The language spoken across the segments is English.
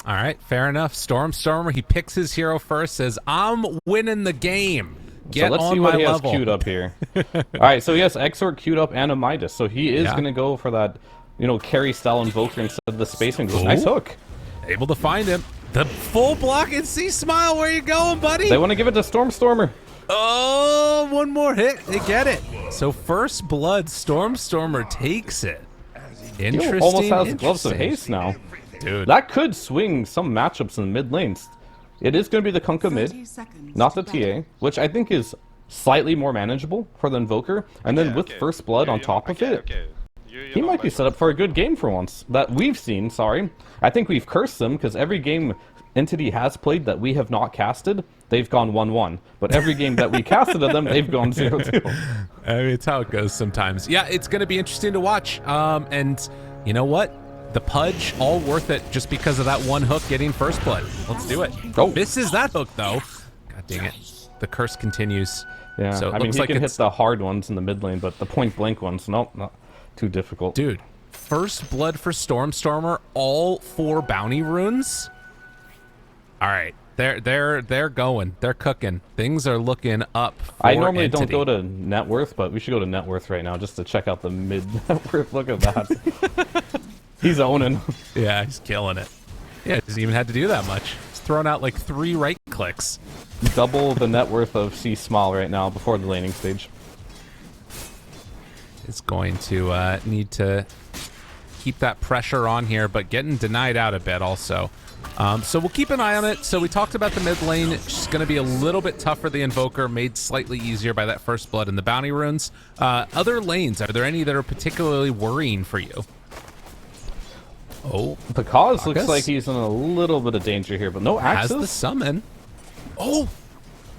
All right, fair enough. Stormer, he picks his hero first, says, I'm winning the game. Get so let's on see what my he level. has queued up here. All right, so he has Exort queued up and a Midas. So he is going to go for that, you know, carry style invoker instead of the space and nice hook. Able to find him. The full block and see Smile. Where you going, buddy? They want to give it to Stormer. Oh, one more hit. They get it. So first blood, Stormer takes it. Interesting. Almost has gloves of haste now. Dude. That could swing some matchups in the mid lanes. It is going to be the Kunkka mid, not the TA, which I think is slightly more manageable for the Invoker. And then with First Blood on top of it, he might be set up for a good game for once. That we've seen, sorry. I think we've cursed them because every game Entity has played that we have not casted, they've gone 1-1. But every game that we casted of them, they've gone 0-2. I mean, it's how it goes sometimes. Yeah, it's going to be interesting to watch. And you know what? The Pudge, all worth it just because of that one hook getting First Blood. Let's do it. Oh. Misses that hook, though. God dang it. The curse continues. Yeah, so it I mean, looks he like can hit the hard ones in the mid lane, but the point-blank ones, nope, not too difficult. Dude, First Blood for Stormer, all 4 bounty runes. All right, they're going. They're cooking. Things are looking up for I normally Entity. don't go to net worth, but we should go to net worth right now just to check out the mid net worth. Look at that. He's owning. Yeah, he's killing it. Yeah, he doesn't even have to do that much. He's thrown out like 3 right clicks. Double the net worth of C Small right now before the laning stage. Is going to need to keep that pressure on here, but getting denied out a bit also. So we'll keep an eye on it. So we talked about the mid lane. It's just going to be a little bit tougher. The Invoker made slightly easier by that First Blood and the bounty runes. Other lanes, are there any that are particularly worrying for you? Oh, The cause looks like he's in a little bit of danger here, but no access. has the summon. Oh,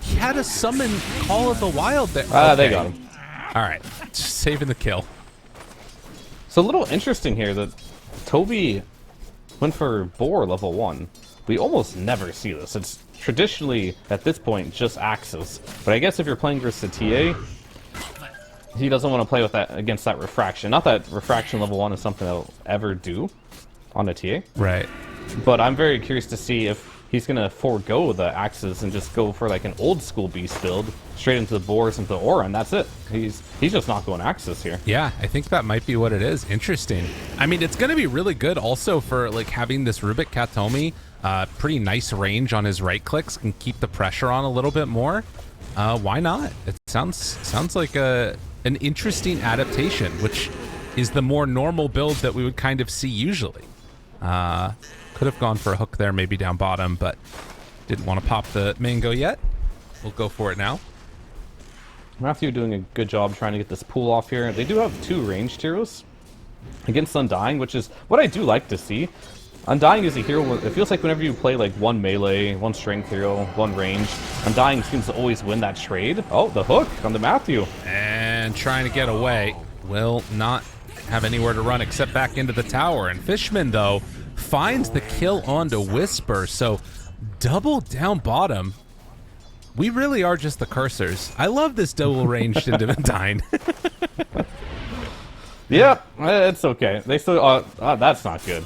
he had a summon Call of the Wild there. They got him. All right, just saving the kill. So a little interesting here that Toby went for Boar level 1. We almost never see this. It's traditionally, at this point, just Axes. But I guess if you're playing versus a TA, he doesn't want to play with that against that Refraction. Not that Refraction level 1 is something that he'll ever do on a TA. Right. But I'm very curious to see if he's going to forego the Axes and just go for like an old school beast build, straight into the Boars into the Aura, and that's it. He's just not going Axes here. Yeah, I think that might be what it is. Interesting. I mean, it's going to be really good also for like having this Rubik Katomi. Pretty nice range on his right clicks, can keep the pressure on a little bit more. Why not? It sounds like an interesting adaptation, which is the more normal build that we would kind of see usually. Could have gone for a hook there, maybe down bottom, but didn't want to pop the mango yet. We'll go for it now. Matthew doing a good job trying to get this pool off here. They do have 2 ranged heroes against Undying, which is what I do like to see. Undying is a hero, it feels like whenever you play like 1 melee, 1 strength hero, 1 range, Undying seems to always win that trade. Oh, the hook on the Matthew. And trying to get away. Will not have anywhere to run except back into the tower. And Fishman, though, finds the kill onto Whisper. So double down bottom. We really are just the cursors. I love this double ranged into Undying. Yeah, it's okay. They still, that's not good.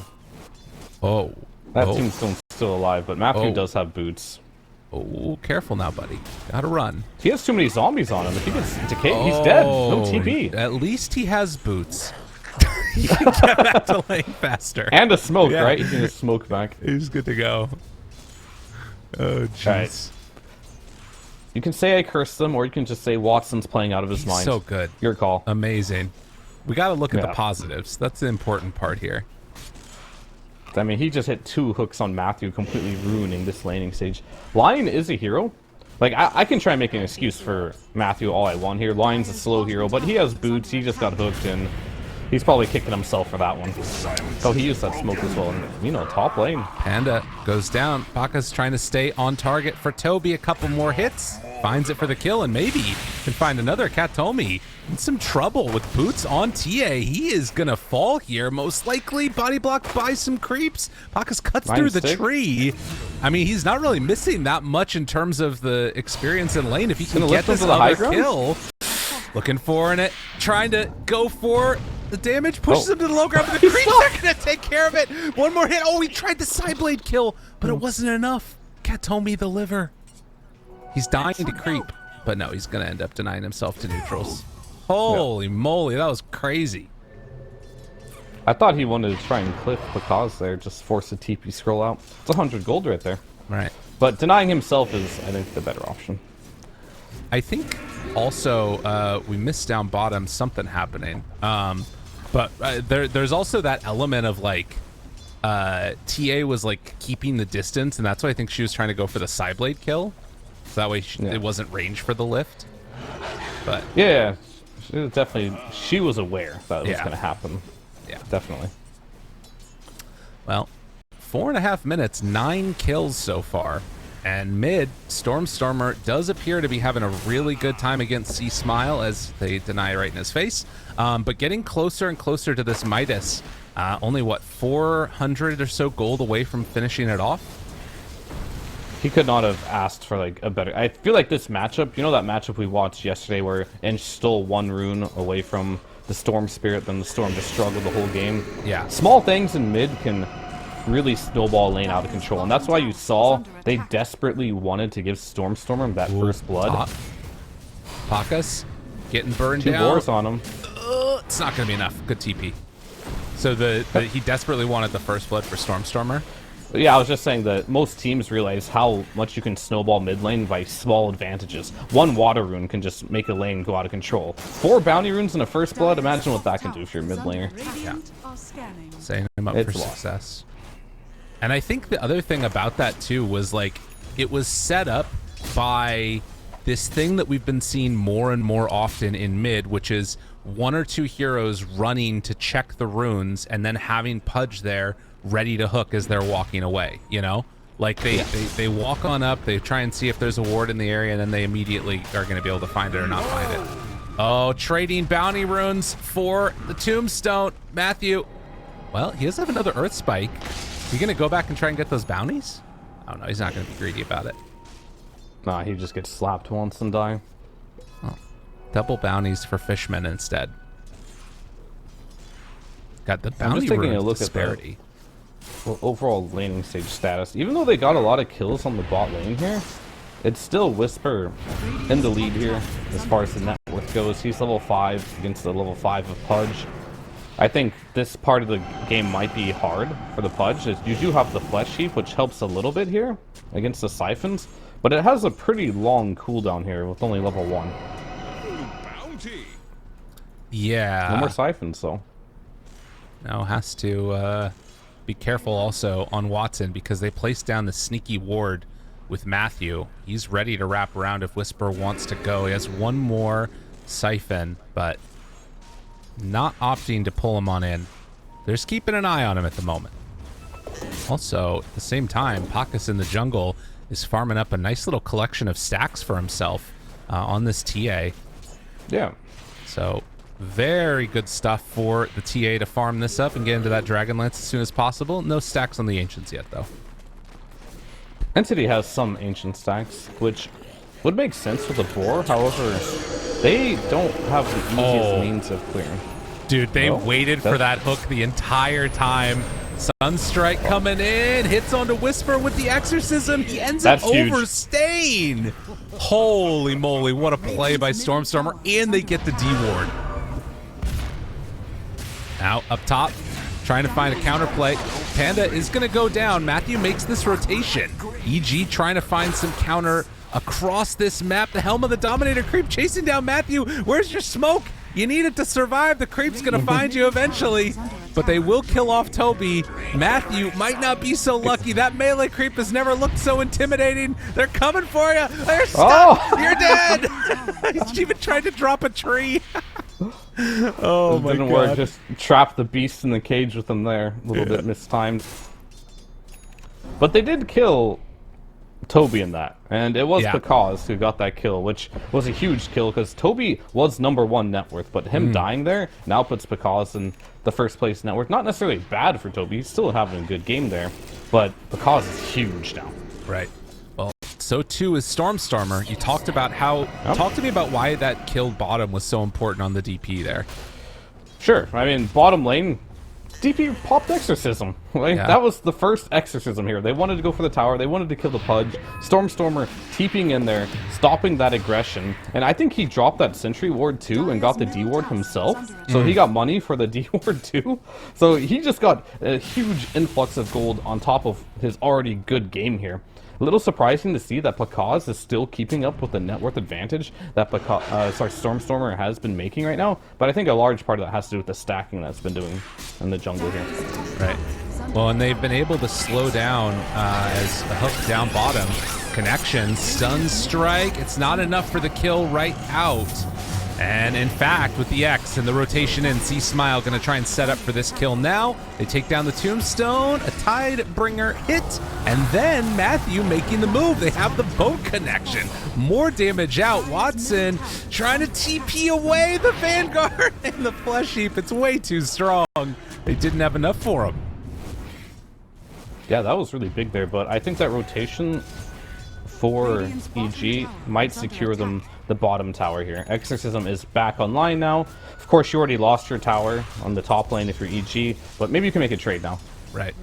Oh. That team's still alive, but Matthew does have boots. Oh, careful now, buddy. Gotta run. He has too many zombies on him. If he gets decayed, he's dead. No TP. At least he has boots. He can get back to lane faster. And a smoke, right? He can just smoke back. He's good to go. Oh, jeez. Right. You can say I cursed them, or you can just say Watson's playing out of his mind. So good. Your call. Amazing. We got to look at the positives. That's the important part here. I mean, he just hit 2 hooks on Matthew, completely ruining this laning stage. Lion is a hero. Like, I can try and make an excuse for Matthew all I want here. Lion's a slow hero, but he has boots. He just got hooked, and he's probably kicking himself for that one. Oh, he used that smoke as well. And, you know, top lane. Panda goes down. Baka's trying to stay on target for Toby. A couple more hits. Finds it for the kill, and maybe can find another. Katomi in some trouble with boots on TA. He is going to fall here, most likely. Body blocked by some creeps. Baka's cuts through the tree. I mean, he's not really missing that much in terms of the experience in lane. If he can get this other kill. Looking for it, trying to go for The damage pushes him to the low ground, but the creeps are going to take care of it. One more hit. Oh, he tried the side blade kill, but it wasn't enough. Katomi the liver. He's dying to creep, but no, he's going to end up denying himself to neutrals. Holy moly, that was crazy. I thought he wanted to try and cliff Pakaz there, just force a TP scroll out. It's 100 gold right there. Right. But denying himself is, I think, the better option. I think also we missed down bottom something happening. But there's also that element of like TA was like keeping the distance, and that's why I think she was trying to go for the side blade kill. So that way it wasn't range for the lift. But yeah, she was aware that it was going to happen. Yeah, definitely. Well, 4.5 minutes, 9 kills so far. And mid, Stormer does appear to be having a really good time against C Smile as they deny right in his face. But getting closer and closer to this Midas. Only, what, 400 or so gold away from finishing it off? He could not have asked for, like, a better... I feel like this matchup, you know that matchup we watched yesterday where Inch stole 1 rune away from the Storm Spirit, then the Storm just struggled the whole game? Yeah. Small things in mid can really snowball lane out of control, and that's why you saw they desperately wanted to give Stormer that first blood. Pakas getting burned 2 down. 2 boars on him. It's not going to be enough. Good TP. So he desperately wanted the first blood for Stormer. Yeah, I was just saying that most teams realize how much you can snowball mid lane by small advantages. 1 water rune can just make a lane go out of control. 4 bounty runes in a first blood, imagine what that can do for your mid laner. Yeah. Setting him up for success. And I think the other thing about that too was like it was set up by this thing that we've been seeing more and more often in mid, which is 1 or 2 heroes running to check the runes and then having Pudge there ready to hook as they're walking away, you know? Like they walk on up, they try and see if there's a ward in the area, and then they immediately are going to be able to find it or not find it. Oh, trading bounty runes for the tombstone. Matthew. Well, he does have another earth spike. Is he going to go back and try and get those bounties? Oh, no, he's not going to be greedy about it. Nah, he just gets slapped once and die. Oh, double bounties for fishmen instead. Got the bounty rune disparity. Well, overall laning stage status. Even though they got a lot of kills on the bot lane here, it's still Whisper in the lead here as far as the net worth goes. He's level 5 against the level 5 of Pudge. I think this part of the game might be hard for the Pudge. You do have the Flesh Heap, which helps a little bit here against the Siphons, but it has a pretty long cooldown here with only level 1. Yeah. No more Siphons, though. Now has to be careful also on Watson because they placed down the sneaky ward with Matthew. He's ready to wrap around if Whisper wants to go. He has 1 more Siphon, but not opting to pull him on in. They're just keeping an eye on him at the moment. Also, at the same time, Pakas in the jungle is farming up a nice little collection of stacks for himself on this TA. Yeah. So very good stuff for the TA to farm this up and get into that Dragonlance as soon as possible. No stacks on the Ancients yet, though. Entity has some Ancient stacks, which would make sense with the boar. However, they don't have the easiest means of clearing. Dude, they waited for that hook the entire time. Sunstrike coming in, hits onto Whisper with the Exorcism. He ends up overstaying. Holy moly, what a play by Stormer, and they get the D-Ward. Now, up top, trying to find a counterplay. Panda is going to go down. Matthew makes this rotation. EG trying to find some counter across this map. The Helm of the Dominator creep chasing down Matthew. Where's your smoke? You need it to survive. The creep's going to find you eventually. But they will kill off Toby. Matthew might not be so lucky. That melee creep has never looked so intimidating. They're coming for you. They're stuck. Oh. You're dead. He's even tried to drop a tree. Oh my God. Didn't work. Just trap the beast in the cage with them there. A little bit mistimed. But they did kill Toby in that, and it was Pakaz who got that kill, which was a huge kill because Toby was #1 net worth, but him dying there now puts Pakaz in the first place net worth. Not necessarily bad for Toby, he's still having a good game there, but Pakaz is huge now. Right. Well, so too is Stormer. You talked about how talk to me about why that kill bottom was so important on the DP there. Sure. I mean, bottom lane, DP popped Exorcism. Like, that was the first Exorcism here. They wanted to go for the tower. They wanted to kill the Pudge. Stormstormer TPing in there, stopping that aggression. And I think he dropped that Sentry Ward too and got the D Ward himself. So he got money for the D Ward too. So he just got a huge influx of gold on top of his already good game here. A little surprising to see that Pakaz is still keeping up with the net worth advantage that Stormstormer has been making right now, but I think a large part of that has to do with the stacking that's been doing in the jungle here. Right. Well, and they've been able to slow down as a hook down bottom. Connection, stun strike. It's not enough for the kill right out. And in fact, with the X and the rotation in, C-Smile going to try and set up for this kill now. They take down the Tombstone, a Tidebringer hit, and then Matthew making the move. They have the boat connection. More damage out. Watson trying to TP away the Vanguard and the Flesh Heap. It's way too strong. They didn't have enough for him. Yeah, that was really big there, but I think that rotation for EG might secure them the bottom tower here. Exorcism is back online now. Of course, you already lost your tower on the top lane if you're EG, but maybe you can make a trade now. Right.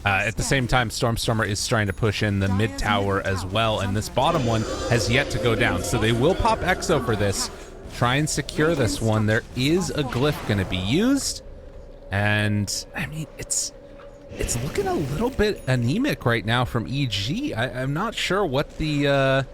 At the same time, Stormstormer is trying to push in the mid tower as well, and this bottom one has yet to go down. So they will pop Exo for this, try and secure this one. There is a glyph going to be used, and I mean, it's looking a little bit anemic right now from EG. I'm not sure what the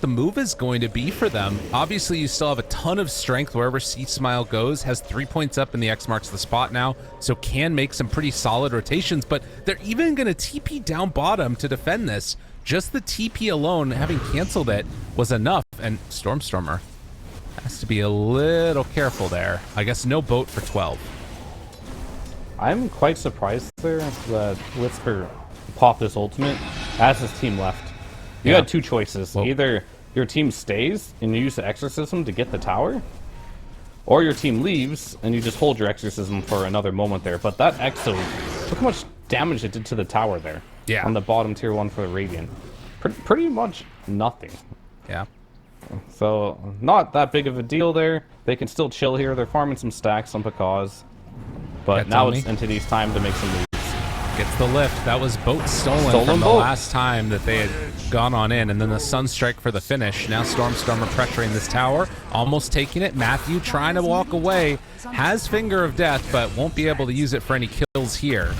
move is going to be for them. Obviously, you still have a ton of strength wherever C-Smile goes, has 3 points up in the X marks the spot now, so can make some pretty solid rotations, but they're even going to TP down bottom to defend this. Just the TP alone, having canceled it, was enough, and Stormstormer has to be a little careful there. I guess no boat for 12. I'm quite surprised there that Whisper popped his ultimate as his team left. You had two choices. Well, either your team stays and you use the Exorcism to get the tower, or your team leaves and you just hold your Exorcism for another moment there. But that Exo, look how much damage it did to the tower there. Yeah. On the bottom tier 1 for the Radiant. Pretty much nothing. Yeah. So, not that big of a deal there. They can still chill here. They're farming some stacks on Pakaz. But now it's Entity's time to make some moves. Gets the lift. That was boat stolen from the last time that they had gone on in. And then the Sunstrike for the finish. Now Stormstormer pressuring this tower. Almost taking it. Matthew trying to walk away. Has Finger of Death, but won't be able to use it for any kills here.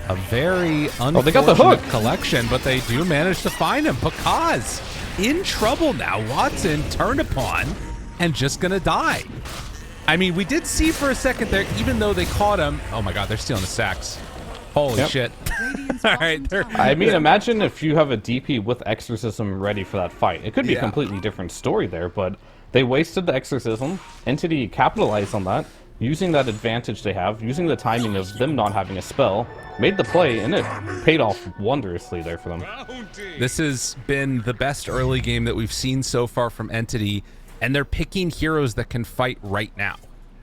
A very unfortunate they got the hook collection, but they do manage to find him. Pakaz in trouble now. Watson turned upon and just going to die. I mean, we did see for a second there, even though they caught him. Oh my god, they're stealing the sacks. Holy shit. All right. I mean, imagine if you have a DP with Exorcism ready for that fight. It could be a completely different story there, but they wasted the Exorcism. Entity capitalized on that, using that advantage they have, using the timing of them not having a spell, made the play, and it paid off wondrously there for them. This has been the best early game that we've seen so far from Entity, and they're picking heroes that can fight right now.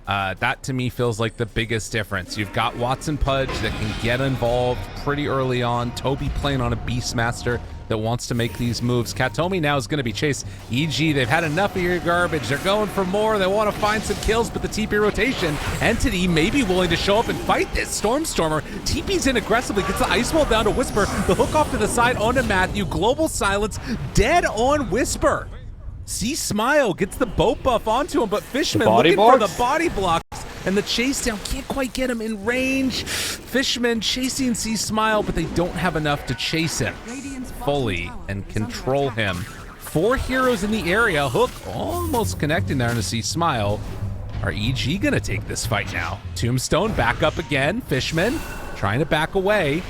That to me feels like the biggest difference. You've got Watson Pudge that can get involved pretty early on. Toby playing on a Beastmaster that wants to make these moves. Katomi now is going to be chased. EG, they've had enough of your garbage. They're going for more. They want to find some kills, but the TP rotation. Entity may be willing to show up and fight this. Stormstormer TP's in aggressively, gets the Ice Wall down to Whisper. The hook off to the side onto Matthew. Global Silence, dead on Whisper. C-Smile gets the boat buff onto him, but Fishman looking for the body blocks, and the chase down can't quite get him in range. Fishman chasing C-Smile, but they don't have enough to chase him fully and control him. 4 heroes in the area. Hook almost connecting there to C-Smile. Are EG gonna take this fight now? Tombstone back up again. Fishman trying to back away.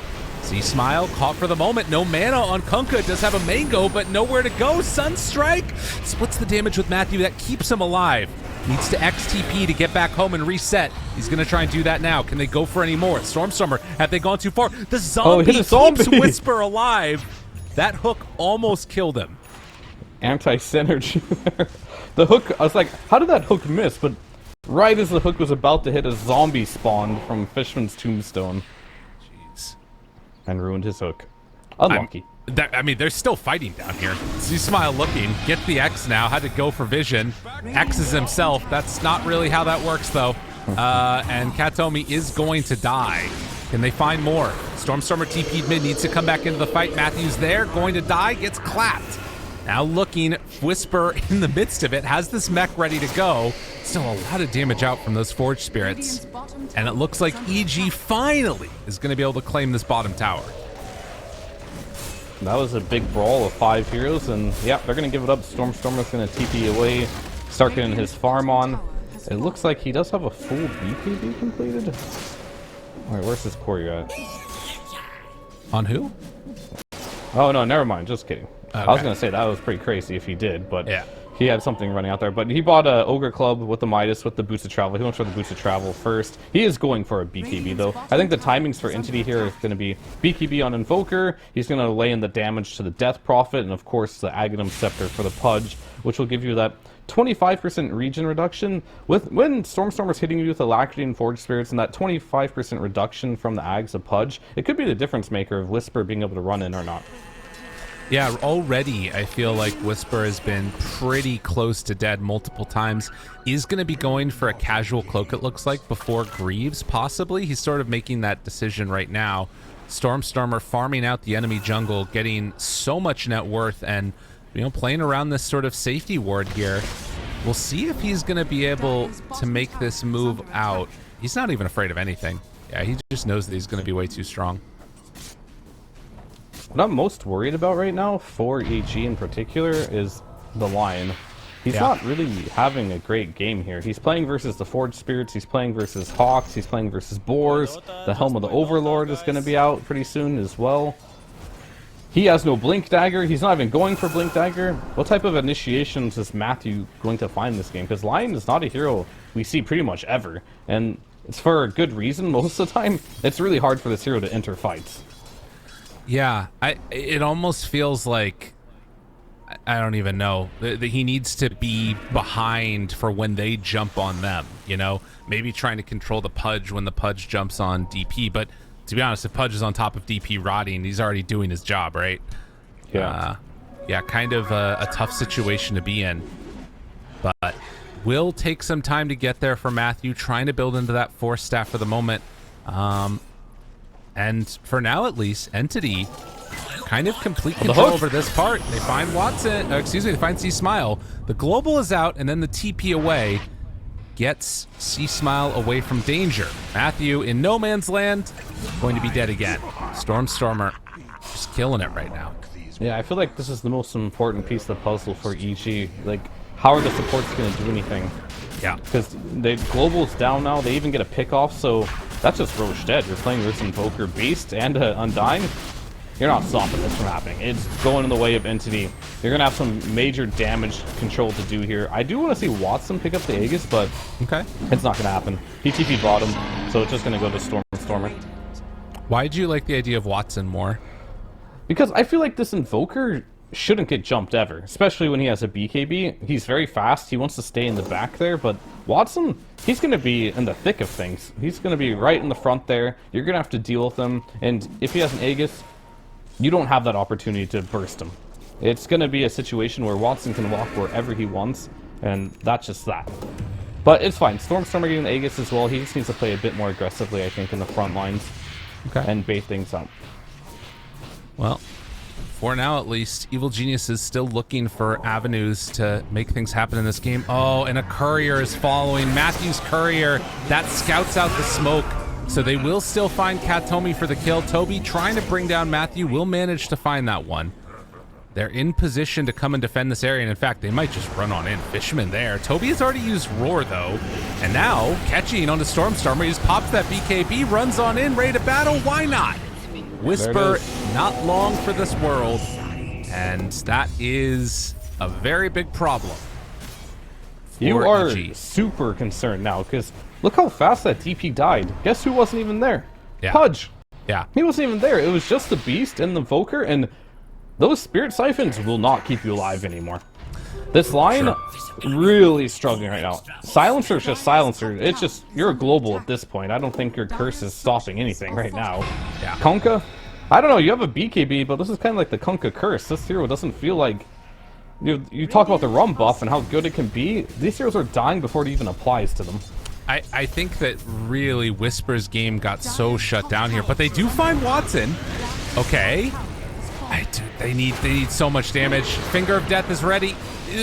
C-Smile caught for the moment. No mana on Kunkka. Does have a mango, but nowhere to go. Sunstrike splits the damage with Matthew. That keeps him alive. Needs to XTP to get back home and reset. He's going to try and do that now. Can they go for any more? Stormstormer, have they gone too far? The zombie keeps Whisper alive. That hook almost killed him. Anti-synergy there. The hook, I was like, how did that hook miss? But right as the hook was about to hit, a zombie spawned from Fishman's Tombstone and ruined his hook. Unlucky. I mean, they're still fighting down here. C-Smile looking, get the X now, had to go for vision. X is himself. That's not really how that works, though. And Katomi is going to die. Can they find more? Stormstormer TP'd mid, needs to come back into the fight. Matthew's there, going to die, gets clapped. Now looking, Whisper in the midst of it, has this mech ready to go. Still a lot of damage out from those Forge Spirits. And it looks like EG finally is going to be able to claim this bottom tower. That was a big brawl of 5 heroes, and yeah, they're going to give it up. Stormstormer's going to TP away, start getting his farm on. It looks like he does have a full BKB completed. Alright, where's his courier at? On who? Oh no, never mind, just kidding. Okay. I was going to say that was pretty crazy if he did, but yeah. He had something running out there. But he bought a Ogre Club with the Midas, with the Boots of Travel. He went for the Boots of Travel first. He is going for a BKB, though. I think the timings for Entity here is going to be BKB on Invoker. He's going to lay in the damage to the Death Prophet, and of course the Aghanim Scepter for the Pudge, which will give you that 25% regen reduction. When Stormstormer's hitting you with Alacrity and Forge Spirits, and that 25% reduction from the Ags of Pudge, it could be the difference maker of Whisper being able to run in or not. Yeah, already I feel like Whisper has been pretty close to dead multiple times. Is going to be going for a casual cloak, it looks like, before Greaves, possibly. He's sort of making that decision right now. Stormstormer farming out the enemy jungle, getting so much net worth, and, you know, playing around this sort of safety ward here. We'll see if he's going to be able to make this move out. He's not even afraid of anything. Yeah, he just knows that he's going to be way too strong. What I'm most worried about right now, for EG in particular, is the Lion. He's not really having a great game here. He's playing versus the Forge Spirits, he's playing versus Hawks, he's playing versus Boars. The Helm of the Overlord is going to be out pretty soon as well. He has no Blink Dagger, he's not even going for Blink Dagger. What type of initiations is Matthew going to find this game? Because Lion is not a hero we see pretty much ever. And it's for a good reason most of the time. It's really hard for this hero to enter fights. Yeah, it almost feels like, I don't even know, that he needs to be behind for when they jump on them, you know? Maybe trying to control the Pudge when the Pudge jumps on DP, but to be honest, if Pudge is on top of DP rotting, he's already doing his job, right? Yeah. Yeah, kind of a tough situation to be in. But will take some time to get there for Matthew, trying to build into that Force Staff for the moment. And for now, at least, Entity kind of complete control over this part. They find Watson, they find C-Smile. The global is out, and then the TP away gets C-Smile away from danger. Matthew in no man's land, going to be dead again. Stormstormer just killing it right now. Yeah, I feel like this is the most important piece of the puzzle for EG. Like, how are the supports going to do anything? Yeah. Because the global's down now, they even get a pick off, so that's just Roche dead. You're playing with Invoker Beast and Undying. You're not stopping this from happening. It's going in the way of Entity. You're going to have some major damage control to do here. I do want to see Watson pick up the Aegis, but okay, it's not going to happen. PTP bottom, so it's just going to go to Stormer. Why do you like the idea of Watson more? Because I feel like this Invoker shouldn't get jumped ever, especially when he has a BKB. He's very fast, he wants to stay in the back there, but Watson, he's going to be in the thick of things. He's going to be right in the front there. You're going to have to deal with him, and if he has an Aegis, you don't have that opportunity to burst him. It's going to be a situation where Watson can walk wherever he wants, and that's just that. But it's fine. Stormstormer getting the Aegis as well. He just needs to play a bit more aggressively, I think, in the front lines, and bait things out. Well, for now at least, Evil Genius is still looking for avenues to make things happen in this game. Oh, and a courier is following. Matthew's courier, that scouts out the smoke. So they will still find Katomi for the kill. Toby trying to bring down Matthew, will manage to find that one. They're in position to come and defend this area, and in fact, they might just run on in. Fisherman there. Toby has already used Roar, though, and now catching onto Stormstormer. He just pops that BKB, runs on in, ready to battle. Why not? Whisper, not long for this world, and that is a very big problem. You are super concerned now, because look how fast that DP died. Guess who wasn't even there? Yeah. Pudge. Yeah. He wasn't even there. It was just the Beast and the Invoker, and those Spirit Siphons will not keep you alive anymore. This line, really struggling right now. Silencer is just Silencer. It's just, you're a global at this point. I don't think your curse is stopping anything right now. Yeah. Conka, I don't know, you have a BKB, but this is kind of like the Kunkka curse. This hero doesn't feel like... You talk about the rum buff and how good it can be. These heroes are dying before it even applies to them. I think that really Whisper's game got so shut down here, but they do find Watson. Okay. They need so much damage. Finger of Death is ready.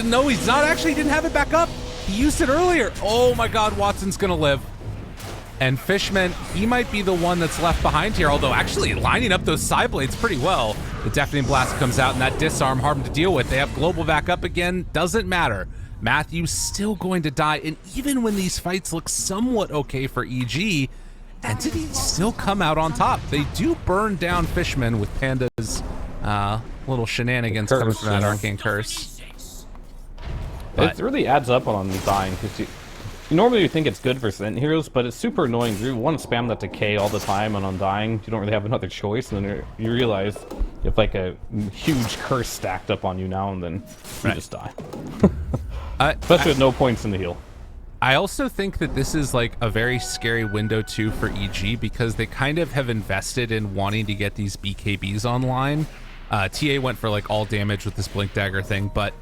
No, he's not actually. He didn't have it back up. He used it earlier. Oh my god, Watson's gonna live. And Fishman, he might be the one that's left behind here, although actually lining up those side blades pretty well. The Deafening Blast comes out, and that disarm, hard to deal with. They have Global back up again. Doesn't matter. Matthew's still going to die, and even when these fights look somewhat okay for EG, Entity still come out on top. They do burn down Fishman with Panda's little shenanigans coming from that Arcane Curse. It really adds up on dying, because normally you think it's good for Sent heroes, but it's super annoying. You want to spam that decay all the time and undying. You don't really have another choice, and then you realize you have like a huge curse stacked up on you now, and then you just die. Especially with no points in the heal. I also think that this is like a very scary window too for EG, because they kind of have invested in wanting to get these BKBs online. TA went for like all damage with this Blink Dagger thing, but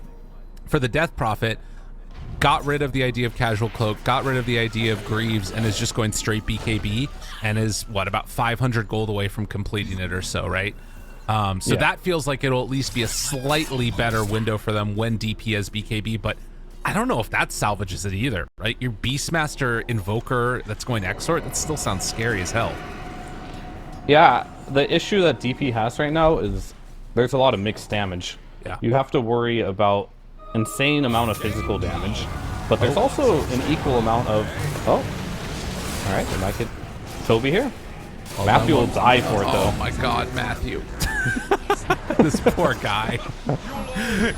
for the Death Prophet, got rid of the idea of Casual Cloak, got rid of the idea of Greaves, and is just going straight BKB, and is, what, about 500 gold away from completing it or so, right? So that feels like it'll at least be a slightly better window for them when DP has BKB, but I don't know if that salvages it either, right? Your Beastmaster Invoker that's going Exort, that still sounds scary as hell. Yeah, the issue that DP has right now is there's a lot of mixed damage. Yeah. You have to worry about insane amount of physical damage, but there's also an equal amount of... Oh, all right, we might get Toby here. Matthew will die for it, though. Oh my god, Matthew. This poor guy.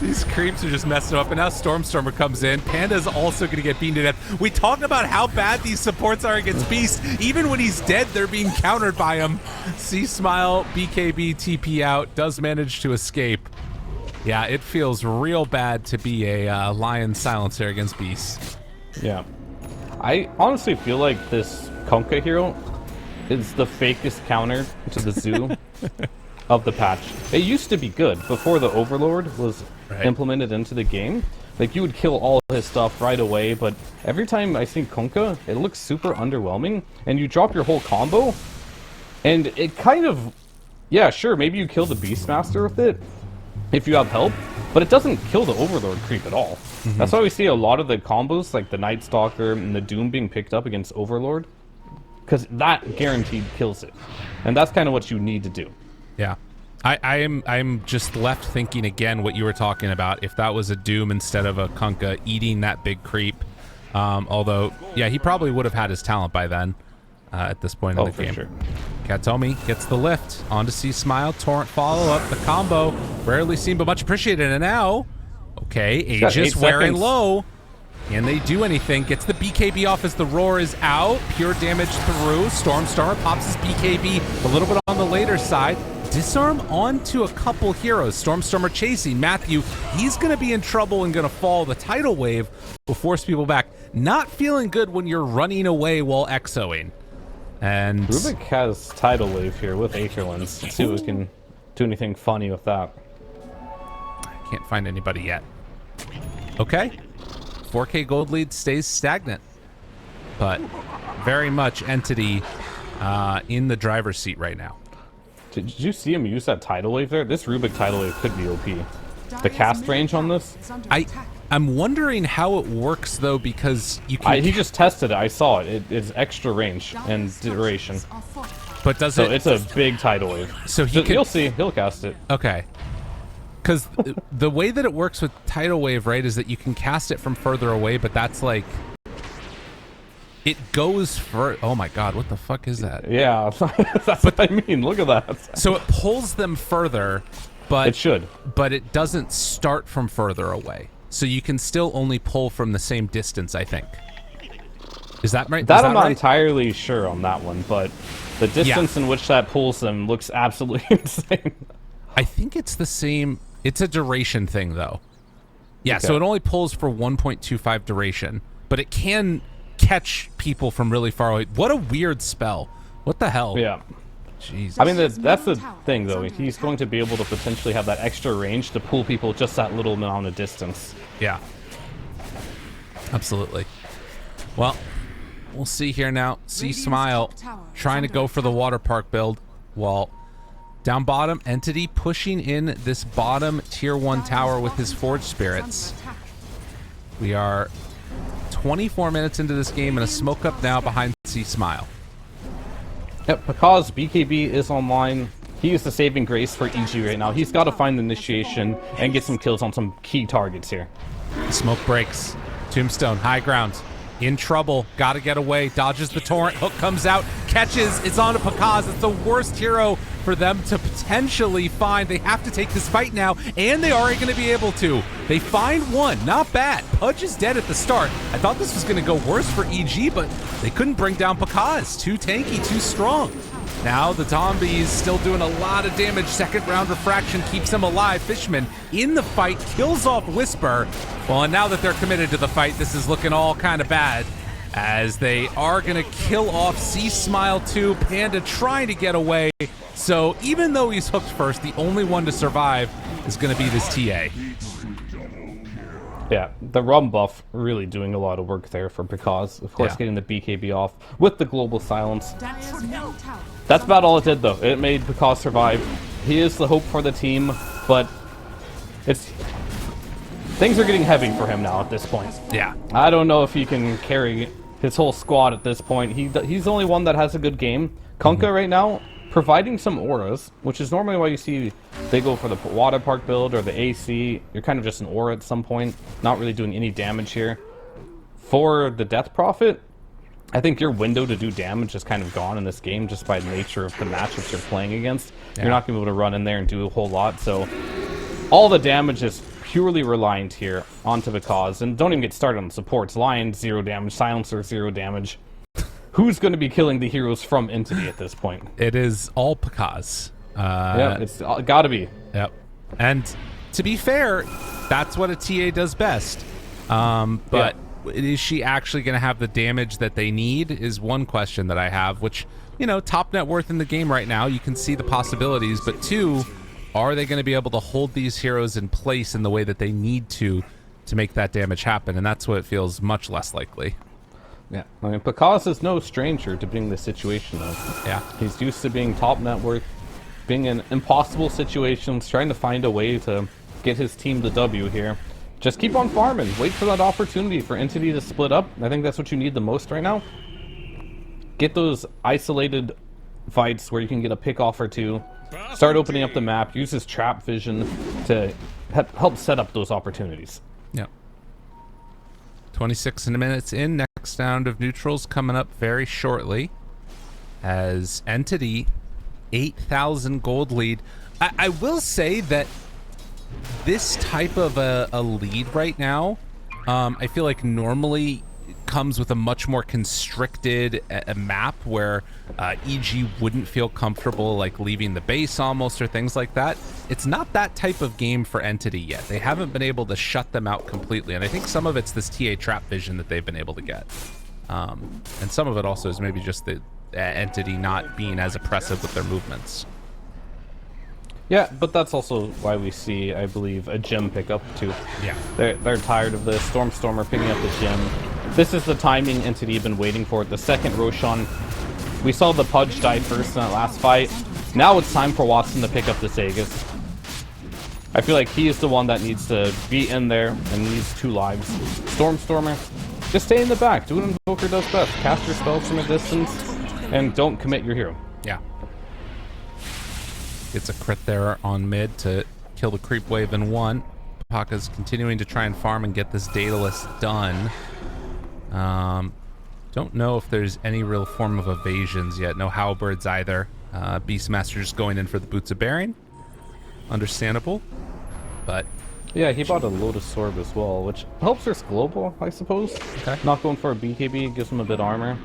These creeps are just messing up, and now Stormstormer comes in. Panda's also going to get beaten to death. We talked about how bad these supports are against Beast. Even when he's dead, they're being countered by him. C-Smile, BKB, TP out, does manage to escape. Yeah, it feels real bad to be a Lion Silencer against Beast. Yeah. I honestly feel like this Kunkka hero is the fakest counter to the zoo of the patch. It used to be good before the Overlord was implemented into the game. Like, you would kill all his stuff right away, but every time I see Kunkka, it looks super underwhelming, and you drop your whole combo, and it kind of... Yeah, sure, maybe you kill the Beastmaster with it, if you have help, but it doesn't kill the Overlord creep at all. That's why we see a lot of the combos, like the Night Stalker and the Doom being picked up against Overlord, because that guaranteed kills it. And that's kind of what you need to do. Yeah. I'm just left thinking again what you were talking about, if that was a Doom instead of a Kunkka eating that big creep. Although, yeah, he probably would have had his talent by then at this point in the game. Sure. Katomi gets the lift onto C-Smile, Torrent follow-up, the combo, rarely seen but much appreciated, and now, okay, Aegis wearing low. Can they do anything? Gets the BKB off as the roar is out. Pure damage through. Stormstormer pops his BKB a little bit on the later side. Disarm onto a couple heroes. Stormstormer chasing Matthew. He's going to be in trouble and going to fall. The tidal wave will force people back. Not feeling good when you're running away while exoing. And Rubik has tidal wave here with Aetherlands. Let's see if we can do anything funny with that. I can't find anybody yet. Okay. 4K gold lead stays stagnant, but very much Entity in the driver's seat right now. Did you see him use that tidal wave there? This Rubik tidal wave could be OP. The cast range on this? I'm wondering how it works though, because you can... he just tested it. I saw it. It's extra range and duration. But does so it's a big tidal wave. So you'll see. He'll cast it. Okay. Because the way that it works with tidal wave, right, is that you can cast it from further away, but that's like... It goes for... Oh my god, what the fuck is that? Yeah, that's what I mean. Look at that. So it pulls them further, but... It should. But it doesn't start from further away. So you can still only pull from the same distance, I think. Is that right? That I'm not entirely sure on that one, but the distance in which that pulls them looks absolutely insane. I think it's the same... It's a duration thing, though. Yeah, so it only pulls for 1.25 duration, but it can catch people from really far away. What a weird spell. What the hell? Yeah. Jeez. I mean, that's the thing, though. He's going to be able to potentially have that extra range to pull people just that little amount of distance. Yeah. Absolutely. Well, we'll see here now. See Smile trying to go for the water park build while down bottom, Entity pushing in this bottom tier 1 tower with his Forge Spirits. We are 24 minutes into this game and a smoke up now behind C Smile. Yep, because BKB is online. He is the saving grace for EG right now. He's got to find the initiation and get some kills on some key targets here. Smoke breaks. Tombstone, high ground. In trouble. Got to get away. Dodges the torrent. Hook comes out. Catches. It's on to Pakaz. It's the worst hero for them to potentially find. They have to take this fight now, and they are going to be able to. They find one. Not bad. Pudge is dead at the start. I thought this was going to go worse for EG, but they couldn't bring down Pakaz. Too tanky, too strong. Now the zombies still doing a lot of damage. Second round refraction keeps him alive. Fishman in the fight, kills off Whisper. Well, and now that they're committed to the fight, this is looking all kind of bad, as they are going to kill off C-Smile 2. Panda trying to get away. So even though he's hooked first, the only one to survive is going to be this TA. Yeah, the rum buff really doing a lot of work there for Pakaz. Of course, getting the BKB off with the global silence. That's about all it did, though. It made Pakaz survive. He is the hope for the team, but things are getting heavy for him now at this point. Yeah. I don't know if he can carry his whole squad at this point. He's the only one that has a good game. Kunkka right now, providing some auras, which is normally why you see they go for the water park build or the AC. You're kind of just an aura at some point, not really doing any damage here. For the Death Prophet, I think your window to do damage is kind of gone in this game just by the nature of the matchups you're playing against. Yeah. You're not going to be able to run in there and do a whole lot, so all the damage is purely reliant here onto the cause. And don't even get started on the supports. Lion, 0 damage. Silencer, 0 damage. Who's going to be killing the heroes from Entity at this point? It is all Pakaz. Yeah, it's got to be. Yep. And to be fair, that's what a TA does best. But is she actually going to have the damage that they need is one question that I have, which, you know, top net worth in the game right now, you can see the possibilities. But two, are they going to be able to hold these heroes in place in the way that they need to make that damage happen? And that's what it feels much less likely. Yeah, I mean, Pakaz is no stranger to being this situation, though. Yeah. He's used to being top net worth, being in impossible situations, trying to find a way to get his team the W here. Just keep on farming. Wait for that opportunity for Entity to split up. I think that's what you need the most right now. Get those isolated fights where you can get a pick off or two. Start opening up the map. Use his trap vision to help set up those opportunities. Yeah. 26 minutes in. Next round of neutrals coming up very shortly. As Entity, 8,000 gold lead. I will say that this type of a lead right now, I feel like normally comes with a much more constricted a map where EG wouldn't feel comfortable like leaving the base almost or things like that. It's not that type of game for Entity yet. They haven't been able to shut them out completely, and I think some of it's this TA trap vision that they've been able to get. And some of it also is maybe just the Entity not being as oppressive with their movements. Yeah, but that's also why we see, I believe, a gem pickup too. Yeah. They're tired of this. Stormer picking up the gem. This is the timing Entity have been waiting for. The second Roshan. We saw the Pudge die first in that last fight. Now it's time for Watson to pick up this Aegis. I feel like he is the one that needs to be in there and needs 2 lives. Stormer, just stay in the back. Do what Invoker does best. Cast your spells from a distance and don't commit your hero. Yeah. Gets a crit there on mid to kill the creep wave in 1. Paka's continuing to try and farm and get this Daedalus done. Don't know if there's any real form of evasions yet. No halberds either. Beastmaster just going in for the Boots of Bearing. Understandable. But yeah, he bought a Lotus Orb as well, which helps us global, I suppose. Okay. Not going for a BKB, gives him a bit armor.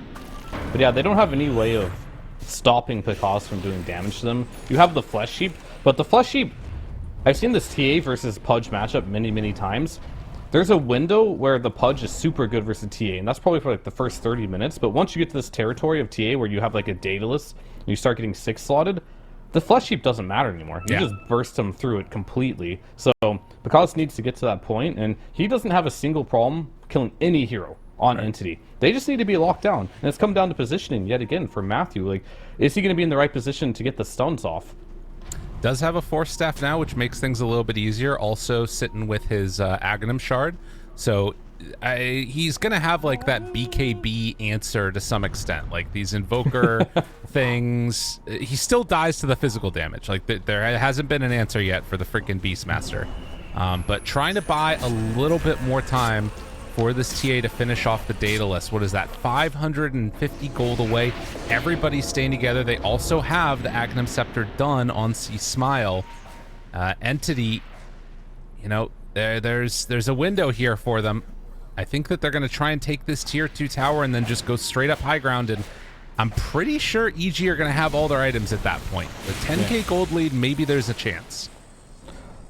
But yeah, they don't have any way of stopping Pakaz from doing damage to them. You have the Flesh Sheep, but the Flesh Sheep, I've seen this TA versus Pudge matchup many times. There's a window where the Pudge is super good versus TA, and that's probably for like the first 30 minutes. But once you get to this territory of TA where you have like a Daedalus and you start getting 6 slotted, the Flesh Heap doesn't matter anymore. You just burst him through it completely. So Picasso needs to get to that point, and he doesn't have a single problem killing any hero on Entity. They just need to be locked down, and it's come down to positioning yet again for Matthew. Like, is he going to be in the right position to get the stuns off? Does have a Force Staff now, which makes things a little bit easier. Also sitting with his Aghanim Shard, so he's gonna have like that BKB answer to some extent, like these Invoker things. He still dies to the physical damage. Like there hasn't been an answer yet for the freaking Beastmaster, but trying to buy a little bit more time for this TA to finish off the Daedalus. What is that? 550 gold away. Everybody's staying together. They also have the Aghanim Scepter done on C Smile. Entity, you know, there's a window here for them. I think that they're going to try and take this tier 2 tower and then just go straight up high ground, and I'm pretty sure EG are going to have all their items at that point. The 10k gold lead, maybe there's a chance.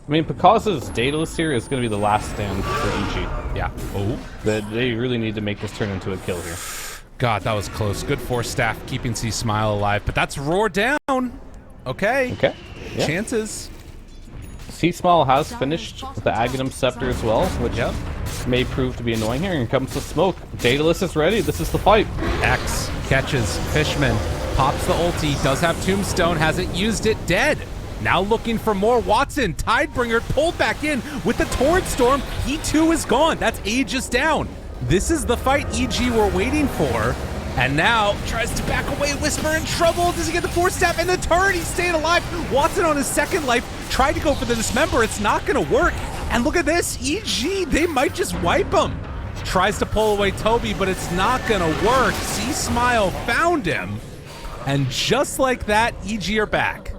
I mean, Picasso's Daedalus here is going to be the last stand for EG. Yeah. Oh. They really need to make this turn into a kill here. God, that was close. Good Force Staff keeping C Smile alive, but that's Roar down. Okay. Okay. Yeah. Chances. C Smile has finished with the Aghanim Scepter as well, which may prove to be annoying here. Here comes the smoke. Daedalus is ready. This is the fight. X catches Fishman, pops the ulti, does have Tombstone, hasn't used it, dead. Now looking for more. Watson, Tidebringer, pulled back in with the Torrent Storm. He too is gone. That's Aegis down. This is the fight EG were waiting for. And now tries to back away. Whisper in trouble. Does he get the Force Staff and the turret? He's staying alive. Watson on his second life. Tried to go for the Dismember. It's not going to work. And look at this. EG, they might just wipe him. Tries to pull away Toby, but it's not going to work. C Smile found him. And just like that, EG are back.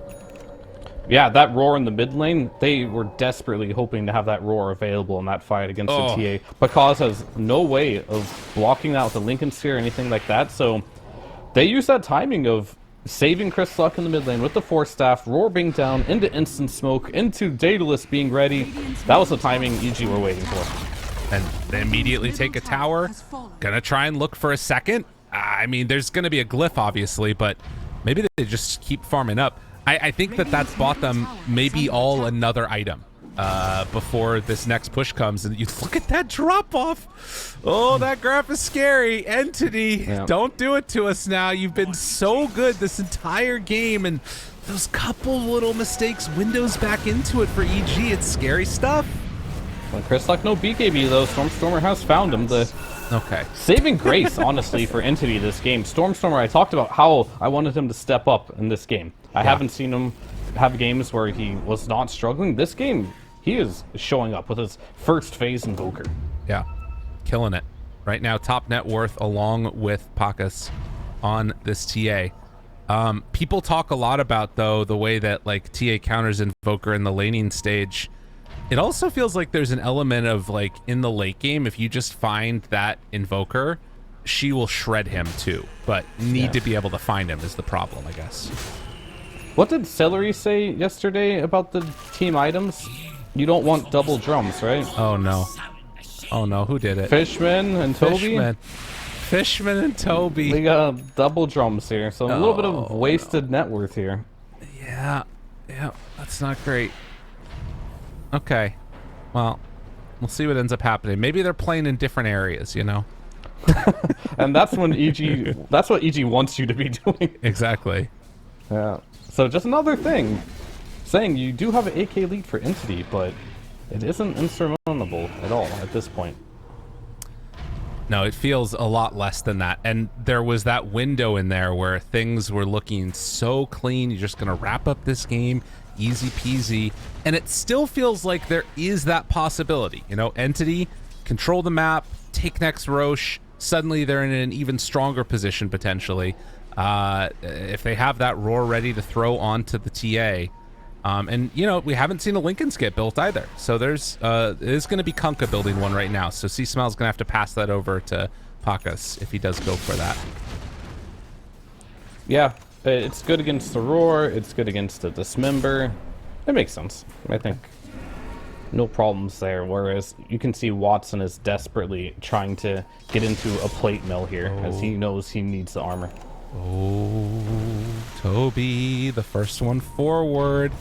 Yeah, that Roar in the mid lane, they were desperately hoping to have that Roar available in that fight against the TA. Picasso has no way of blocking that with a Lincoln Sphere or anything like that, so they use that timing of saving Chris Luck in the mid lane with the Force Staff, Roar being down, into instant smoke, into Daedalus being ready. That was the timing EG were waiting for. And they immediately take a tower. Gonna try and look for a second. I mean, there's gonna be a glyph, obviously, but maybe they just keep farming up. I think that that's bought them maybe all another item before this next push comes. And you look at that drop off. Oh, that graph is scary. Entity, don't do it to us now. You've been so good this entire game, and those couple little mistakes windows back into it for EG. It's scary stuff. Well, Chris Luck, no BKB though. Stormstormer has found him. Saving grace, honestly, for Entity this game. Stormstormer, I talked about how I wanted him to step up in this game. I haven't seen him have games where he was not struggling. This game, he is showing up with his first phase Invoker. Yeah, killing it. Right now, top net worth along with Pakas on this TA. People talk a lot about, though, the way that like TA counters Invoker in the laning stage. It also feels like there's an element of like in the late game, if you just find that Invoker, she will shred him too. But need to be able to find him is the problem, I guess. What did Celery say yesterday about the team items? You don't want double drums, right? Oh no. Oh no, who did it? Fishman and Toby? Fishman and Toby. We got double drums here, so a little bit of wasted net worth here. Yeah, that's not great. Okay, well, we'll see what ends up happening. Maybe they're playing in different areas, you know? And that's when that's what EG wants you to be doing. Exactly. Yeah. So just another thing, saying you do have an AK lead for Entity, but it isn't insurmountable at all at this point. No, it feels a lot less than that. And there was that window in there where things were looking so clean. You're just going to wrap up this game, easy peasy. And it still feels like there is that possibility. You know, Entity, control the map, take next Roche. Suddenly they're in an even stronger position potentially. If they have that Roar ready to throw onto the TA. And, you know, we haven't seen a Lincoln skit built either. So there's going to be Kunkka building one right now. So C-Smile's going to have to pass that over to Pakas if he does go for that. Yeah, it's good against the Roar. It's good against the Dismember. It makes sense, I think. no problems there. Whereas you can see Watson is desperately trying to get into a plate mill here, as he knows he needs the armor. Oh, Toby, the first one forward.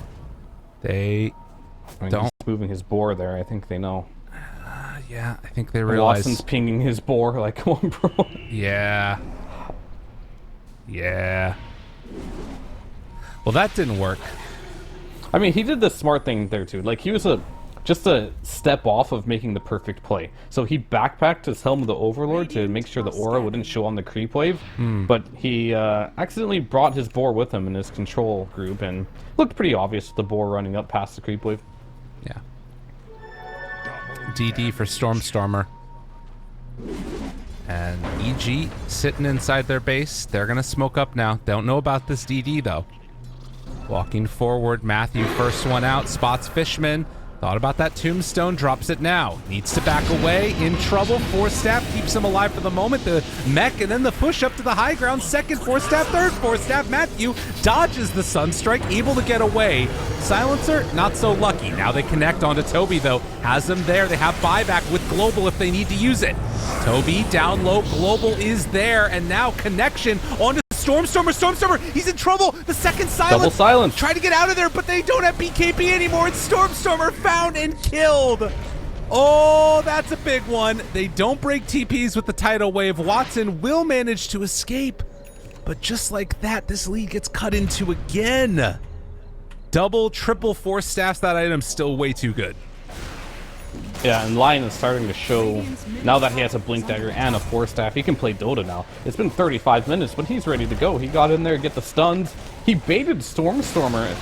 They don't. He's moving his boar there. I think they know. Yeah, I think they realize. Watson's pinging his boar like, come on, bro. Yeah. Yeah. Well, that didn't work. I mean, he did the smart thing there too. Like, he was just a step off of making the perfect play. So he backpacked his Helm of the Overlord to make sure the aura wouldn't show on the creep wave. But he accidentally brought his boar with him in his control group, and looked pretty obvious with the boar running up past the creep wave. Yeah. DD for Stormstormer. And EG sitting inside their base. They're going to smoke up now. Don't know about this DD, though. Walking forward, Matthew, first one out. Spots Fishman. Thought about that tombstone, drops it now. Needs to back away, in trouble. Force Staff keeps him alive for the moment. The mech and then the push up to the high ground. Second Force Staff, third Force Staff. Matthew dodges the Sunstrike, able to get away. Silencer, not so lucky. Now they connect onto Toby, though. Has them there. They have buyback with Global if they need to use it. Toby down low. Global is there, and now connection onto Stormstormer, he's in trouble. The second silence. Double silence. Try to get out of there, but they don't have BKB anymore. It's Stormstormer found and killed. Oh, that's a big one. They don't break TPs with the tidal wave. Watson will manage to escape, but just like that, this lead gets cut into again. Double, triple Force Staffs. That item's still way too good. Yeah, and Lion is starting to show, now that he has a Blink Dagger and a Force Staff, he can play Dota now. It's been 35 minutes, but he's ready to go. He got in there, get the stuns. He baited Stormstormer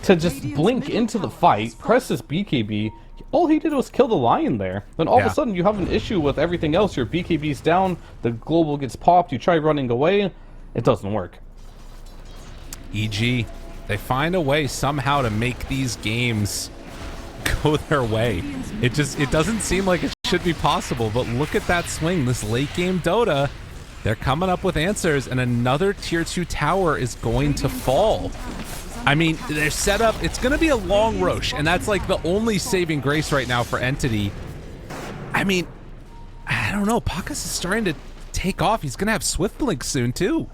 to just blink into the fight, press his BKB. All he did was kill the Lion there. Then all of a sudden you have an issue with everything else. Your BKB's down, the Global gets popped, you try running away, it doesn't work. EG, they find a way somehow to make these games go their way. It doesn't seem like it should be possible, but look at that swing. This late game Dota, they're coming up with answers, and another tier 2 tower is going to fall. I mean, they're set up, it's going to be a long Roche, and that's like the only saving grace right now for Entity. I mean, I don't know, Pakas is starting to take off. He's going to have Swift Blink soon too.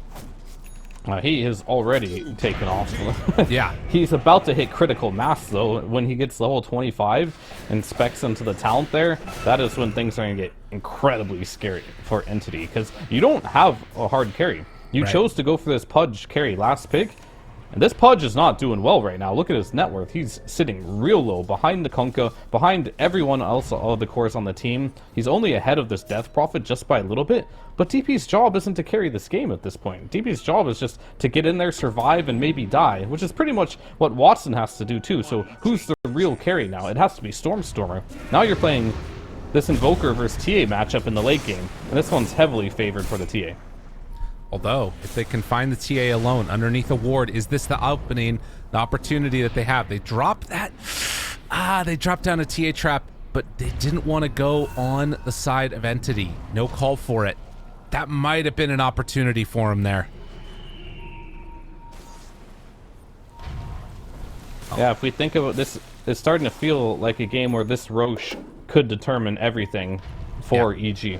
He has already taken off. Yeah. He's about to hit critical mass, though. When he gets level 25 and specs into the talent there, that is when things are going to get incredibly scary for Entity, because you don't have a hard carry. You chose to go for this Pudge carry last pick, and this Pudge is not doing well right now. Look at his net worth. He's sitting real low behind the Kunkka, behind everyone else of the cores on the team. He's only ahead of this Death Prophet just by a little bit, but DP's job isn't to carry this game at this point. DP's job is just to get in there, survive, and maybe die, which is pretty much what Watson has to do too. So who's the real carry now? It has to be Stormstormer. Now you're playing this Invoker versus TA matchup in the late game, and this one's heavily favored for the TA. Although, if they can find the TA alone underneath a ward, is this the opening, the opportunity that they have? They dropped that. They dropped down a TA trap, but they didn't want to go on the side of Entity. No call for it. That might have been an opportunity for him there. Yeah, if we think about this, it's starting to feel like a game where this Roche could determine everything for EG.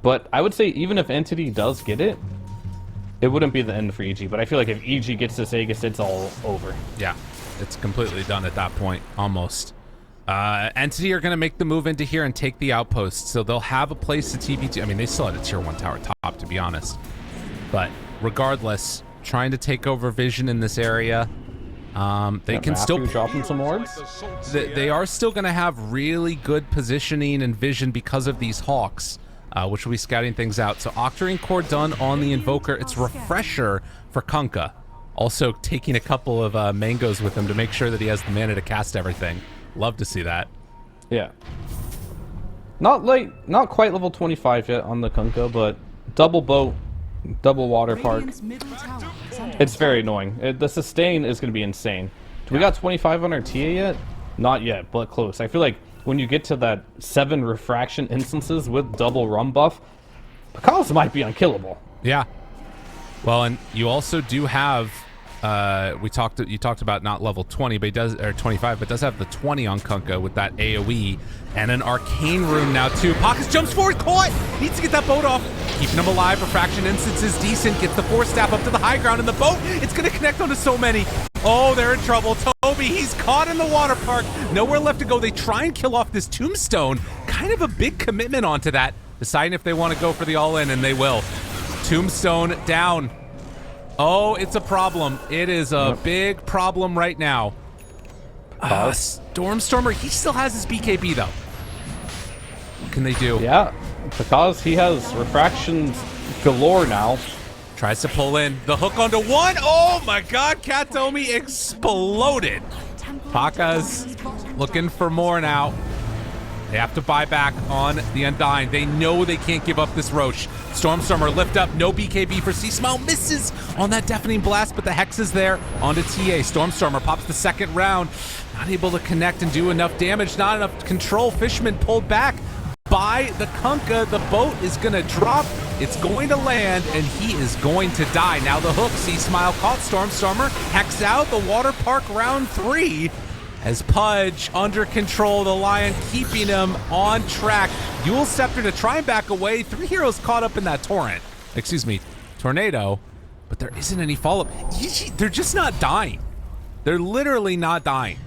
But I would say even if Entity does get it, it wouldn't be the end for EG. But I feel like if EG gets this Aegis, it's all over. Yeah, it's completely done at that point, almost. Entity are going to make the move into here and take the outpost, so they'll have a place to TP2. I mean, they still had a tier 1 tower top, to be honest. But regardless, trying to take over Vision in this area. They can still drop them some wards. They are still going to have really good positioning and vision because of these Hawks. Which will be scouting things out. So Octarine Core done on the Invoker. It's Refresher for Kunkka. Also taking a couple of mangoes with him to make sure that he has the mana to cast everything. Love to see that. Yeah. Not quite level 25 yet on the Kunkka, but double boat, double water park. It's very annoying. The sustain is going to be insane. Do we got 25 on our TA yet? Not yet, but close. I feel like when you get to that 7 refraction instances with double rum buff, Pakalas might be unkillable. Yeah. Well, and you also do have you talked about not level 20, but he does, or 25, but does have the 20 on Kunkka with that AoE and an arcane rune now too. Pockets jumps forward, caught! Needs to get that boat off. Keeping him alive. Refraction instance is decent. Gets the force staff up to the high ground in the boat. It's gonna connect onto so many. Oh, they're in trouble. Toby, he's caught in the water park. Nowhere left to go. They try and kill off this tombstone. Kind of a big commitment onto that. Deciding if they want to go for the all-in, and they will. Tombstone down. Oh, it's a problem. It is a big problem right now. Stormstormer, he still has his BKB though. What can they do? Yeah, because he has refractions galore now. Tries to pull in the hook onto one. Oh my god, Katomi exploded. Paka's looking for more now. They have to buy back on the Undying. They know they can't give up this Roche. Stormstormer lift up, no BKB for C-Smile, misses on that deafening blast, but the Hex is there onto TA. Stormstormer pops the second round, not able to connect and do enough damage, not enough control. Fishman pulled back by the Kunkka. The boat is gonna drop, it's going to land, and he is going to die. Now the hook, C-Smile caught Stormstormer, Hex out, the water park round 3. As Pudge under control, the Lion keeping him on track. Yule Scepter to try and back away. 3 heroes caught up in that tornado, but there isn't any follow-up. They're just not dying. They're literally not dying.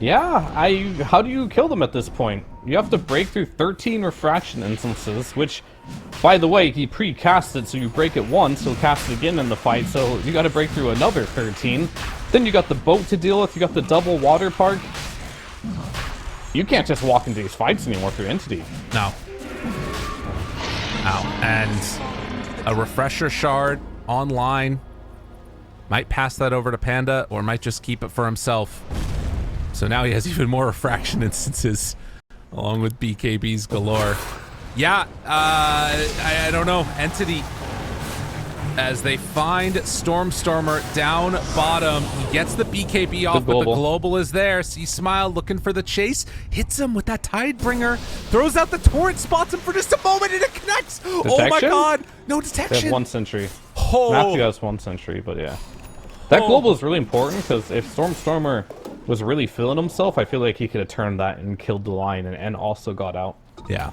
Yeah, how do you kill them at this point? You have to break through 13 refraction instances, which, by the way, he pre-cast it, so you break it once, he'll cast it again in the fight, so you gotta break through another 13. Then you got the boat to deal with, you got the double water park. You can't just walk into these fights anymore through Entity. No. And a refresher shard online. Might pass that over to Panda, or might just keep it for himself. So now he has even more refraction instances, along with BKBs galore. Yeah, I don't know. Entity, as they find Stormstormer down bottom. He gets the BKB off, but the global is there. C-Smile looking for the chase. Hits him with that Tidebringer. Throws out the torrent, spots him for just a moment, and it connects. Detection? Oh my god. No detection. They have 1 sentry. Oh. Matthew has 1 sentry, but yeah. That global is really important, because if Stormstormer was really feeling himself, I feel like he could have turned that and killed the Lion and also got out. Yeah.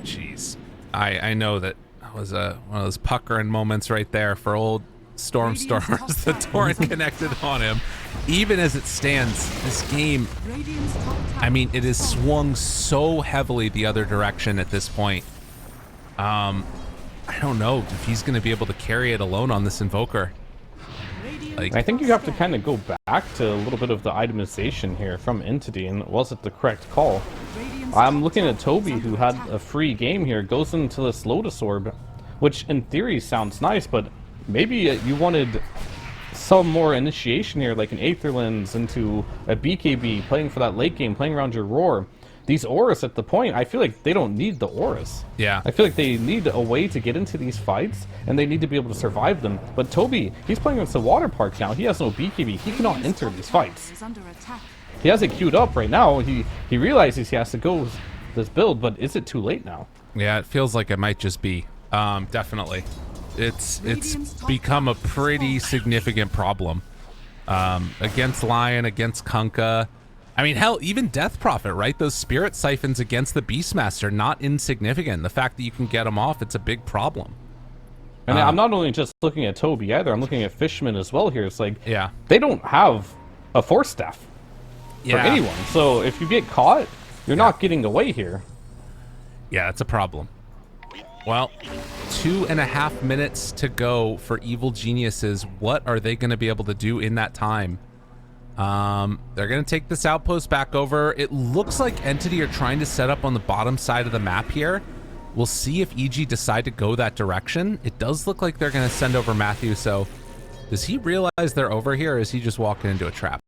Jeez. I know that was one of those puckering moments right there for old Stormstormers. The torrent connected on him. Even as it stands, this game, I mean, it is swung so heavily the other direction at this point. I don't know if he's going to be able to carry it alone on this Invoker. Like, I think you have to kind of go back to a little bit of the itemization here from Entity, and was it the correct call? I'm looking at Toby, who had a free game here, goes into this Lotus Orb, which in theory sounds nice, but maybe you wanted some more initiation here, like an Aether Lens into a BKB, playing for that late game, playing around your Roar. These auras at the point, I feel like they don't need the auras. Yeah. I feel like they need a way to get into these fights, and they need to be able to survive them. But Toby, he's playing against the water park now. He has no BKB. He cannot enter these fights. He has it queued up right now. He realizes he has to go with this build, but is it too late now? Yeah, it feels like it might just be. Definitely. It's become a pretty significant problem. Against Lion, against Kunkka. I mean, hell, even Death Prophet, right? Those Spirit Siphons against the Beastmaster, not insignificant. The fact that you can get them off, it's a big problem. And I'm not only just looking at Toby either, I'm looking at Fishman as well here. It's like, yeah, they don't have a Force Staff for anyone. So if you get caught, you're not getting away here. Yeah, it's a problem. Well, 2.5 minutes to go for Evil Geniuses. What are they going to be able to do in that time? They're going to take this outpost back over. It looks like Entity are trying to set up on the bottom side of the map here. We'll see if EG decide to go that direction. It does look like they're going to send over Matthew, so does he realize they're over here, or is he just walking into a trap?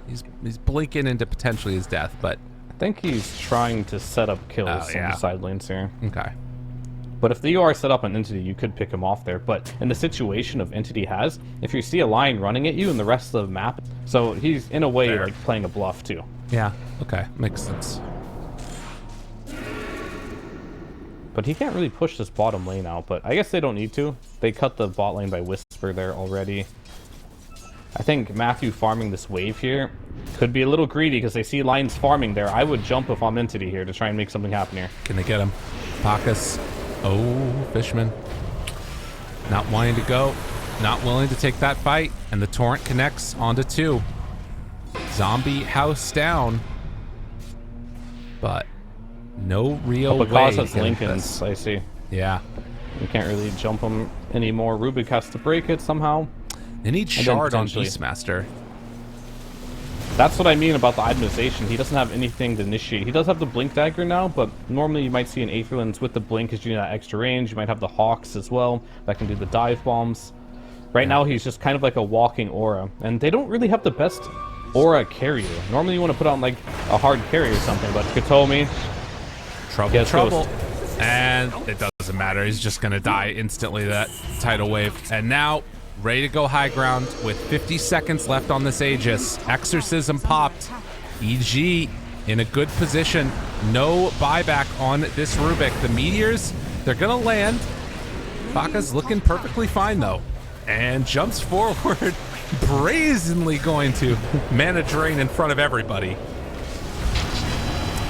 He's blinking into potentially his death, but I think he's trying to set up kills on the side lanes here. Okay. But if you are set up on Entity, you could pick him off there. But in the situation of Entity has, if you see a Lion running at you in the rest of the map, so he's in a way like playing a bluff too. Yeah, okay, makes sense. But he can't really push this bottom lane out, but I guess they don't need to. They cut the bot lane by Whisper there already. I think Matthew farming this wave here could be a little greedy because they see Lions farming there. I would jump if I'm Entity here to try and make something happen here. Can they get him? Pakas. Oh, Fishman. Not wanting to go. Not willing to take that fight. And the Torrent connects onto 2. Zombie house down. But no real way. Because it's Lincoln's, I see. Yeah. You can't really jump him anymore. Rubik has to break it somehow. They need Shard on Beastmaster. That's what I mean about the itemization. He doesn't have anything to initiate. He does have the Blink Dagger now, but normally you might see an Aetherlands with the Blink because you need that extra range. You might have the Hawks as well that can do the dive bombs. Right now he's just kind of like a walking aura. And they don't really have the best aura carrier. Normally you want to put on like a hard carry or something, but Katomi... Trouble. And it doesn't matter. He's just going to die instantly, that tidal wave. And now... ready to go high ground with 50 seconds left on this Aegis. Exorcism popped. EG in a good position. No buyback on this Rubik. The meteors, they're gonna land. Baka's looking perfectly fine though. And jumps forward, brazenly going to mana drain in front of everybody.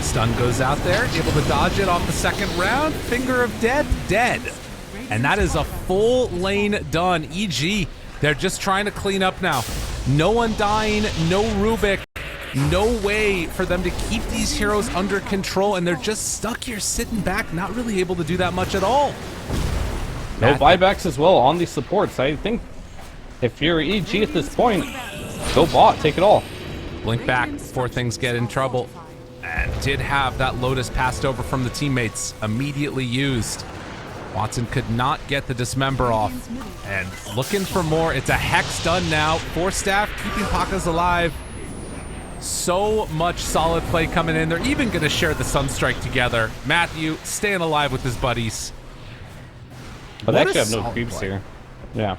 Stun goes out there, able to dodge it off the second round. Finger of Death, dead. And that is a full lane done. EG, they're just trying to clean up now. No one dying, no Rubik. No way for them to keep these heroes under control, and they're just stuck here sitting back, not really able to do that much at all. No buybacks as well on these supports. I think if you're EG at this point, go bot, take it all. Blink back before things get in trouble. And did have that Lotus passed over from the teammates, immediately used. Watson could not get the dismember off. And looking for more. It's a Hex done now. 4 staff keeping Pakas alive. So much solid play coming in. They're even going to share the Sunstrike together. Matthew staying alive with his buddies. But they actually have no creeps here. Yeah.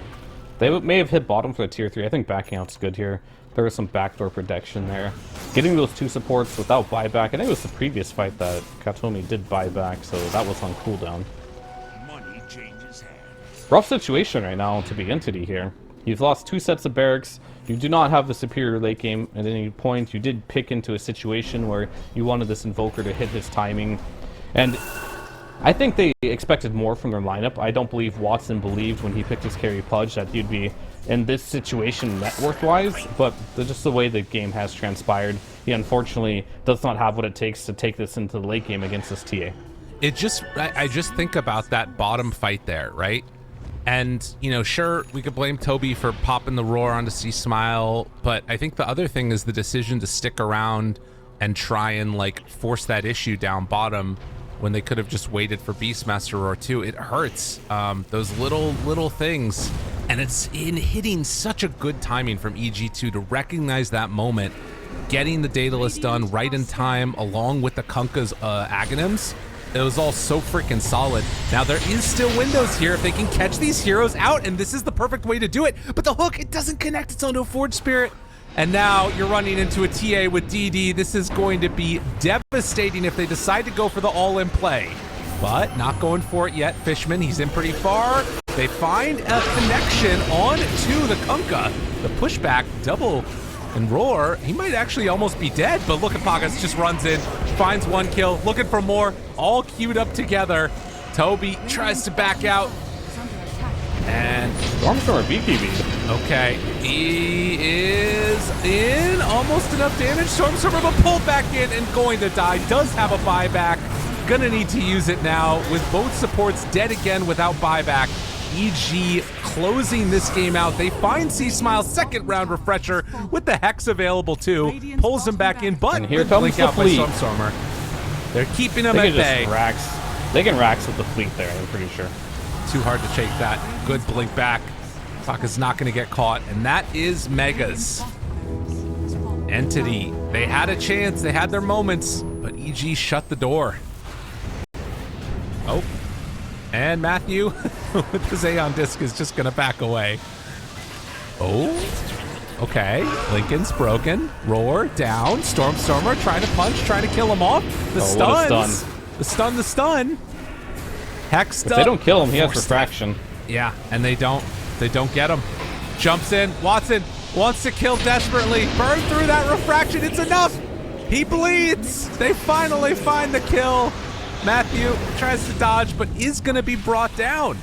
They may have hit bottom for the tier 3. I think backing out's good here. There was some backdoor protection there. Getting those 2 supports without buyback. I think it was the previous fight that Katomi did buyback, so that was on cooldown. Rough situation right now to be Entity here. You've lost 2 sets of barracks. You do not have the superior late game at any point. You did pick into a situation where you wanted this Invoker to hit his timing. And I think they expected more from their lineup. I don't believe Watson believed when he picked his carry Pudge that he'd be in this situation net worth-wise, but just the way the game has transpired, he unfortunately does not have what it takes to take this into the late game against this TA. I just think about that bottom fight there, right? And, you know, sure, we could blame Toby for popping the roar onto C-Smile, but I think the other thing is the decision to stick around and try and, like, force that issue down bottom when they could have just waited for Beastmaster Roar 2. It hurts, those little things. And it's in hitting such a good timing from EG2 to recognize that moment, getting the Daedalus done right in time along with the Kunkka's Aghanims. It was all so freaking solid. Now there is still windows here if they can catch these heroes out, and this is the perfect way to do it. But the hook, it doesn't connect its onto a Forge Spirit. And now you're running into a TA with DD. This is going to be devastating if they decide to go for the all-in play. But not going for it yet. Fishman, he's in pretty far. They find a connection on to the Kunkka. The pushback, double and roar. He might actually almost be dead, but look at Pagas, just runs in, finds 1 kill, looking for more, all queued up together. Toby tries to back out. And Stormstormer BKB. Okay, he is in, almost enough damage. Stormstormer but pulled back in and going to die. Does have a buyback. Gonna need to use it now with both supports dead again without buyback. EG closing this game out. They find C-Smile's 2nd round refresher with the Hex available too. Pulls him back in, but and here comes the fleet. Stormstormer. They're keeping him at bay. They can Rax with the fleet there, I'm pretty sure. Too hard to shake that. Good blink back. Taka's not going to get caught, and that is Megas. Entity, they had a chance, they had their moments, but EG shut the door. Oh, and Matthew with the Xeon disc is just going to back away. Oh, okay. Lincoln's broken. Roar down. Stormstormer trying to punch, trying to kill him off. The stuns. The stun. Hexed If up. they don't kill him, he has refraction. Yeah, and they don't get him. Jumps in. Watson wants to kill desperately. Burn through that refraction. It's enough. He bleeds. They finally find the kill. Matthew tries to dodge, but is going to be brought down.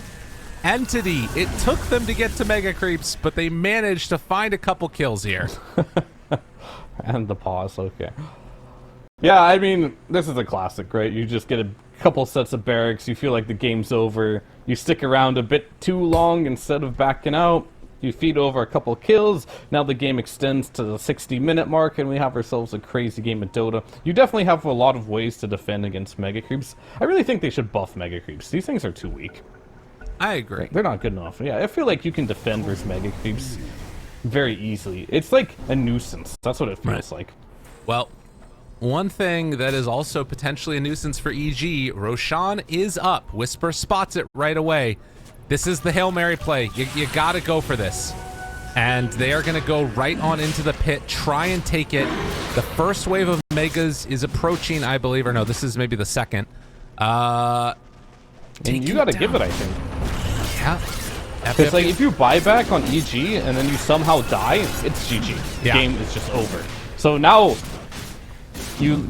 Entity, it took them to get to Mega Creeps, but they managed to find a couple kills here. And the pause, okay. Yeah, I mean, this is a classic, right? You just get a couple sets of barracks, you feel like the game's over, you stick around a bit too long instead of backing out, you feed over a couple kills, now the game extends to the 60-minute mark, and we have ourselves a crazy game of Dota. You definitely have a lot of ways to defend against Mega Creeps. I really think they should buff Mega Creeps. These things are too weak. I agree. They're not good enough. Yeah, I feel like you can defend versus Mega Creeps very easily. It's like a nuisance. That's what it feels like. Well, one thing that is also potentially a nuisance for EG, Roshan is up. Whisper spots it right away. This is the Hail Mary play. You gotta go for this. And they are gonna go right on into the pit, try and take it. The first wave of Megas is approaching, I believe, or no, this is maybe the second. And you gotta give it, I think. Yeah. It's like if you buy back on EG and then you somehow die, it's GG. The game is just over. So now you...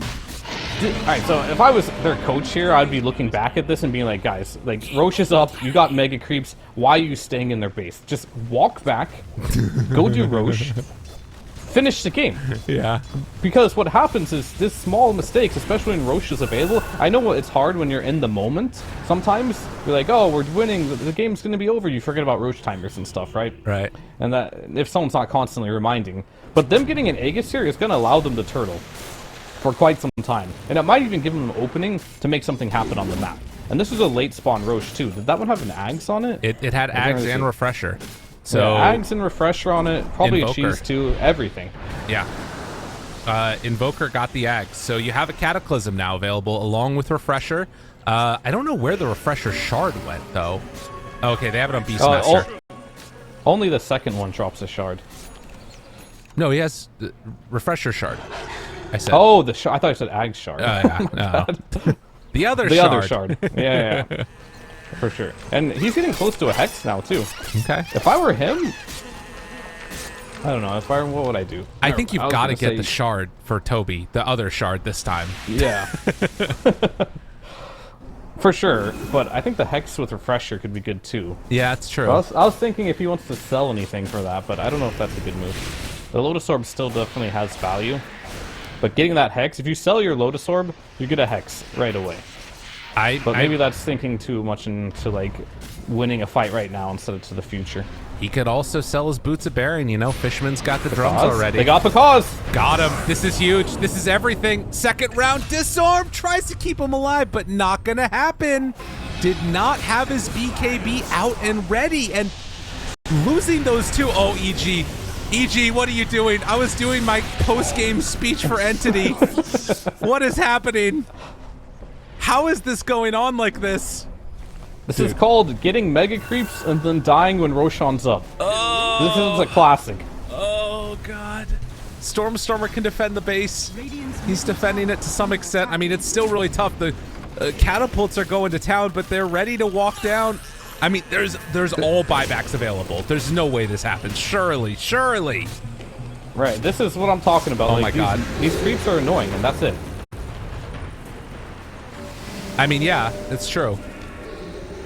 Alright, so if I was their coach here, I'd be looking back at this and being like, guys, like, Roche is up, you got Mega Creeps, why are you staying in their base? Just walk back, go do Roche, finish the game. Yeah. Because what happens is this small mistakes, especially when Roche is available, I know it's hard when you're in the moment. Sometimes you're like, oh, we're winning, the game's going to be over. You forget about Roche timers and stuff, right? Right. And that if someone's not constantly reminding. But them getting an Aegis here is going to allow them to turtle for quite some time. And it might even give them an opening to make something happen on the map. And this is a late spawn Roche too. Did that one have an Ags on it? It had Ags and Refresher. So yeah, Ags and Refresher on it, probably Invoker. a cheese too, everything. Yeah. Invoker got the Ags. So you have a Cataclysm now available along with Refresher. I don't know where the Refresher shard went though. Okay, they have it on Beastmaster. Only the second one drops a shard. No, he has the Refresher shard. I said. Oh, the shard. I thought you said Ag shard. Yeah, no. The other the shard. Other shard. Yeah, yeah. For sure. And he's getting close to a Hex now, too. Okay. If I were him, I don't know. What would I do? I think you've got to get the shard for Toby. The other shard this time. Yeah. For sure. But I think the Hex with Refresher could be good, too. Yeah, it's true. I was thinking if he wants to sell anything for that, but I don't know if that's a good move. The Lotus Orb still definitely has value. But getting that Hex, if you sell your Lotus Orb, you get a Hex right away. But maybe that's thinking too much into, like, winning a fight right now instead of to the future. He could also sell his Boots of Bearing, you know? Fishman's got the drums already. They got the cause! Got him. This is huge. This is everything. Second round disarm. Tries to keep him alive, but not gonna happen. Did not have his BKB out and ready, and losing those two. Oh, EG. EG, what are you doing? I was doing my post-game speech for Entity. What is happening? How is this going on like this? This is called getting Mega Creeps and then dying when Roshan's up. Oh. This is a classic. Oh, God. Stormstormer can defend the base. He's defending it to some extent. I mean, it's still really tough. The catapults are going to town, but they're ready to walk down. I mean, there's all buybacks available. There's no way this happens. Surely. Right, this is what I'm talking about. Oh, like, my God. These creeps are annoying, and that's it. I mean, yeah, it's true.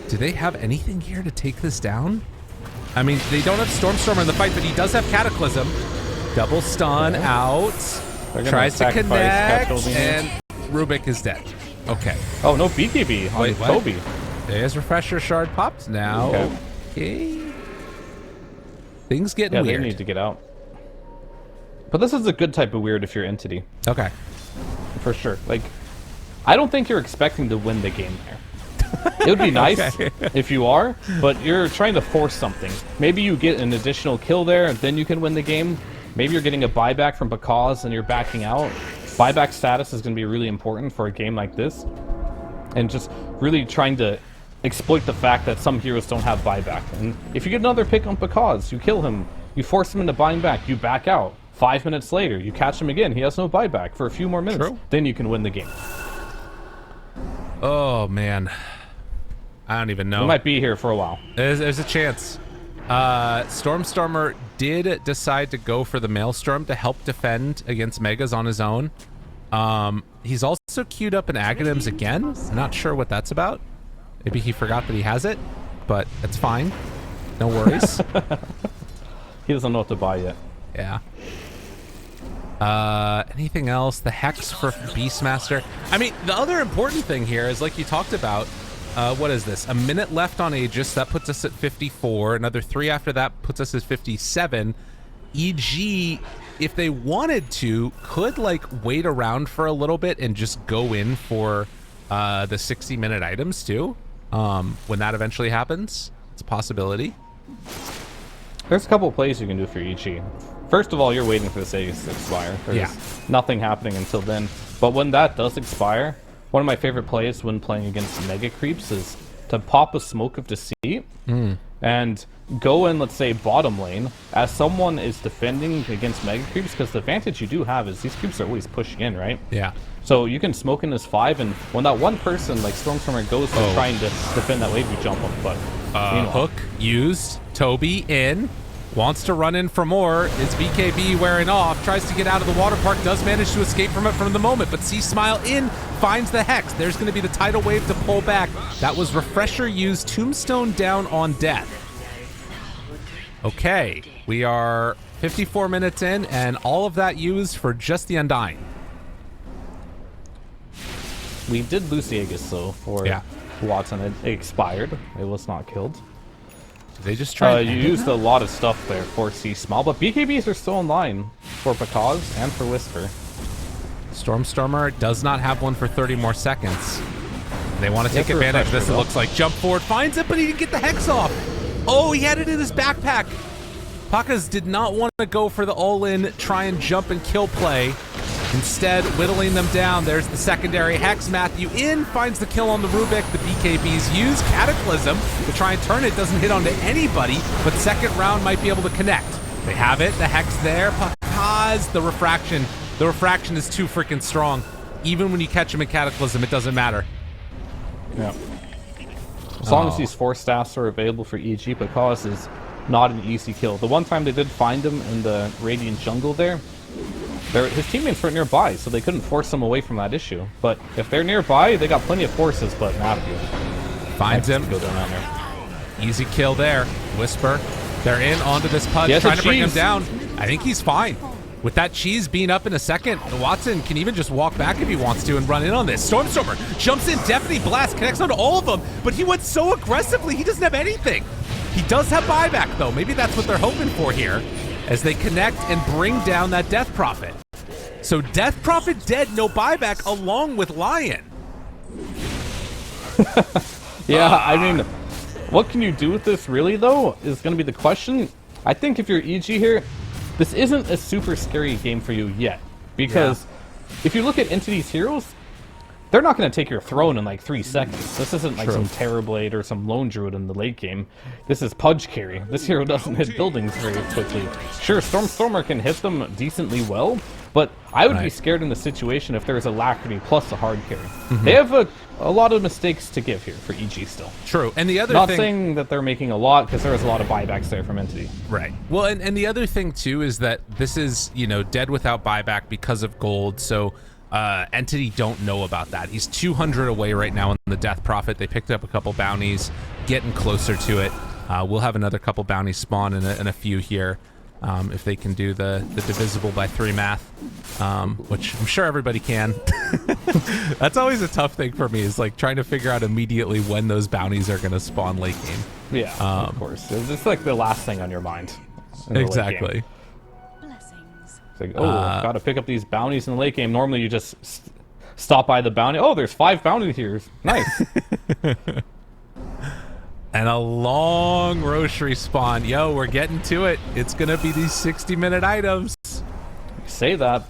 Do they have anything here to take this down? I mean, they don't have Stormstormer in the fight, but he does have Cataclysm. Double stun out. Tries to connect, and Rubik is dead. Okay. Oh, no BKB on Toby. There's Refresher Shard popped now. Okay. Things getting weird. Yeah, they need to get out. But this is a good type of weird if you're Entity. Okay. For sure. Like, I don't think you're expecting to win the game there. It would be nice if you are, but you're trying to force something. Maybe you get an additional kill there, and then you can win the game. Maybe you're getting a buyback from Bakaz and you're backing out. Buyback status is going to be really important for a game like this. And just really trying to exploit the fact that some heroes don't have buyback. And if you get another pick on Bakaz, you kill him, you force him into buying back, you back out. 5 minutes later, you catch him again, he has no buyback for a few more minutes. Then you can win the game. Oh, man. I don't even know. We might be here for a while. There's a chance. Stormstormer did decide to go for the Maelstrom to help defend against Megas on his own. He's also queued up an Aghanims again. I'm not sure what that's about. Maybe he forgot that he has it, but it's fine. No worries. He doesn't know what to buy yet. Yeah. Anything else? The Hex for Beastmaster. I mean, the other important thing here is, like you talked about, what is this? A minute left on Aegis. That puts us at 54. Another 3 after that puts us at 57. EG, if they wanted to, could like wait around for a little bit and just go in for the 60-minute items too. When that eventually happens, it's a possibility. There's a couple of plays you can do for EG. First of all, you're waiting for this Aegis to expire. There's nothing happening until then. But when that does expire, one of my favorite plays when playing against Mega Creeps is to pop a Smoke of Deceit and go in, let's say, bottom lane as someone is defending against Mega Creeps, because the advantage you do have is these creeps are always pushing in, right? Yeah. So you can smoke in as 5, and when that one person, like Stormstormer, goes to trying to defend that wave, you jump them. But Hook used, Toby in, wants to run in for more. Is BKB wearing off, tries to get out of the water park, does manage to escape from it from the moment, but C Smile in, finds the Hex. There's going to be the tidal wave to pull back. That was Refresher used, Tombstone down on death. Okay, we are 54 minutes in, and all of that used for just the Undying. We did lose the Aegis, though, for Watson. It expired. It was not killed. They just tried. You used a lot of stuff there for C-Small, but BKBs are still in line for Pakaz and for Whisper. Stormstormer does not have one for 30 more seconds. They want to take advantage of this, it looks like. Jump forward, finds it, but he didn't get the Hex off. Oh, he had it in his backpack. Pakaz did not want to go for the all-in, try and jump and kill play. Instead, whittling them down. There's the secondary Hex. Matthew in, finds the kill on the Rubik. The BKBs use Cataclysm to try and turn it. Doesn't hit onto anybody, but second round might be able to connect. They have it. The Hex there. Pakaz, the refraction. The refraction is too freaking strong. Even when you catch him in Cataclysm, it doesn't matter. Yeah. As long as these 4 staffs are available for EG, Pakaz is not an easy kill. The one time they did find him in the Radiant jungle there, his teammates weren't nearby, so they couldn't force him away from that issue. But if they're nearby, they got plenty of forces, but Matthew finds him. Go down there. Easy kill there. Whisper. They're in onto this Pudge, trying to bring him down. I think he's fine. With that cheese being up in a second, Watson can even just walk back if he wants to and run in on this. Stormstormer jumps in, Deafening Blast, connects onto all of them, but he went so aggressively, he doesn't have anything. He does have buyback, though. Maybe that's what they're hoping for here, as they connect and bring down that Death Prophet. So Death Prophet dead, no buyback, along with Lion. Yeah, I mean, what can you do with this really, though, is going to be the question. I think if you're EG here, this isn't a super scary game for you yet. Because if you look at Entity's heroes, they're not going to take your throne in like 3 seconds. This isn't like some Terrorblade or some Lone Druid in the late game. This is Pudge carry. This hero doesn't hit buildings very quickly. Sure, Stormstormer can hit them decently well, but I would be scared in the situation if there's Alacrity plus a hard carry. They have a lot of mistakes to give here for EG still. True, and the other Not thing... saying that they're making a lot, because there was a lot of buybacks there from Entity. Right. Well, and the other thing, too, is that this is, you know, dead without buyback because of gold, so... Entity don't know about that. He's 200 away right now on the Death Prophet. They picked up a couple bounties, getting closer to it. We'll have another couple bounties spawn in a few here if they can do the divisible by 3 math, which I'm sure everybody can. That's always a tough thing for me, is like trying to figure out immediately when those bounties are going to spawn late game. Yeah, of course. It's like the last thing on your mind. Exactly. It's like, oh, I've got to pick up these bounties in the late game. Normally you just stop by the bounty. Oh, there's 5 bounty tiers. Nice. And a long Rosary spawn. Yo, we're getting to it. It's going to be these 60-minute items. You say that,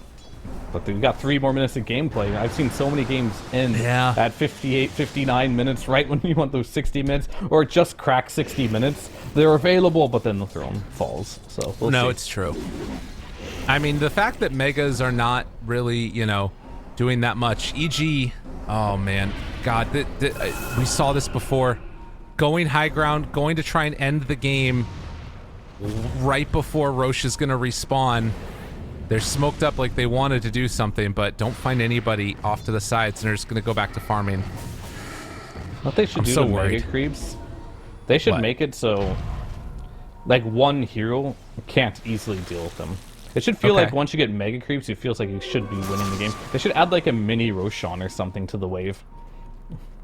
but we've got 3 more minutes of gameplay. I've seen so many games end at 58, 59 minutes, right when you want those 60 minutes, or just crack 60 minutes. They're available, but then the throne falls. So we'll see. It's true. I mean, the fact that Megas are not really, you know, doing that much. EG, oh man, God, we saw this before. going high ground, going to try and end the game right before Roche is going to respawn. They're smoked up like they wanted to do something, but don't find anybody off to the sides, and they're just going to go back to farming. What they should do so to worried. mega creeps, they should make it so like one hero can't easily deal with them. It should feel like once you get mega creeps, it feels like you should be winning the game. They should add like a mini Roshan or something to the wave.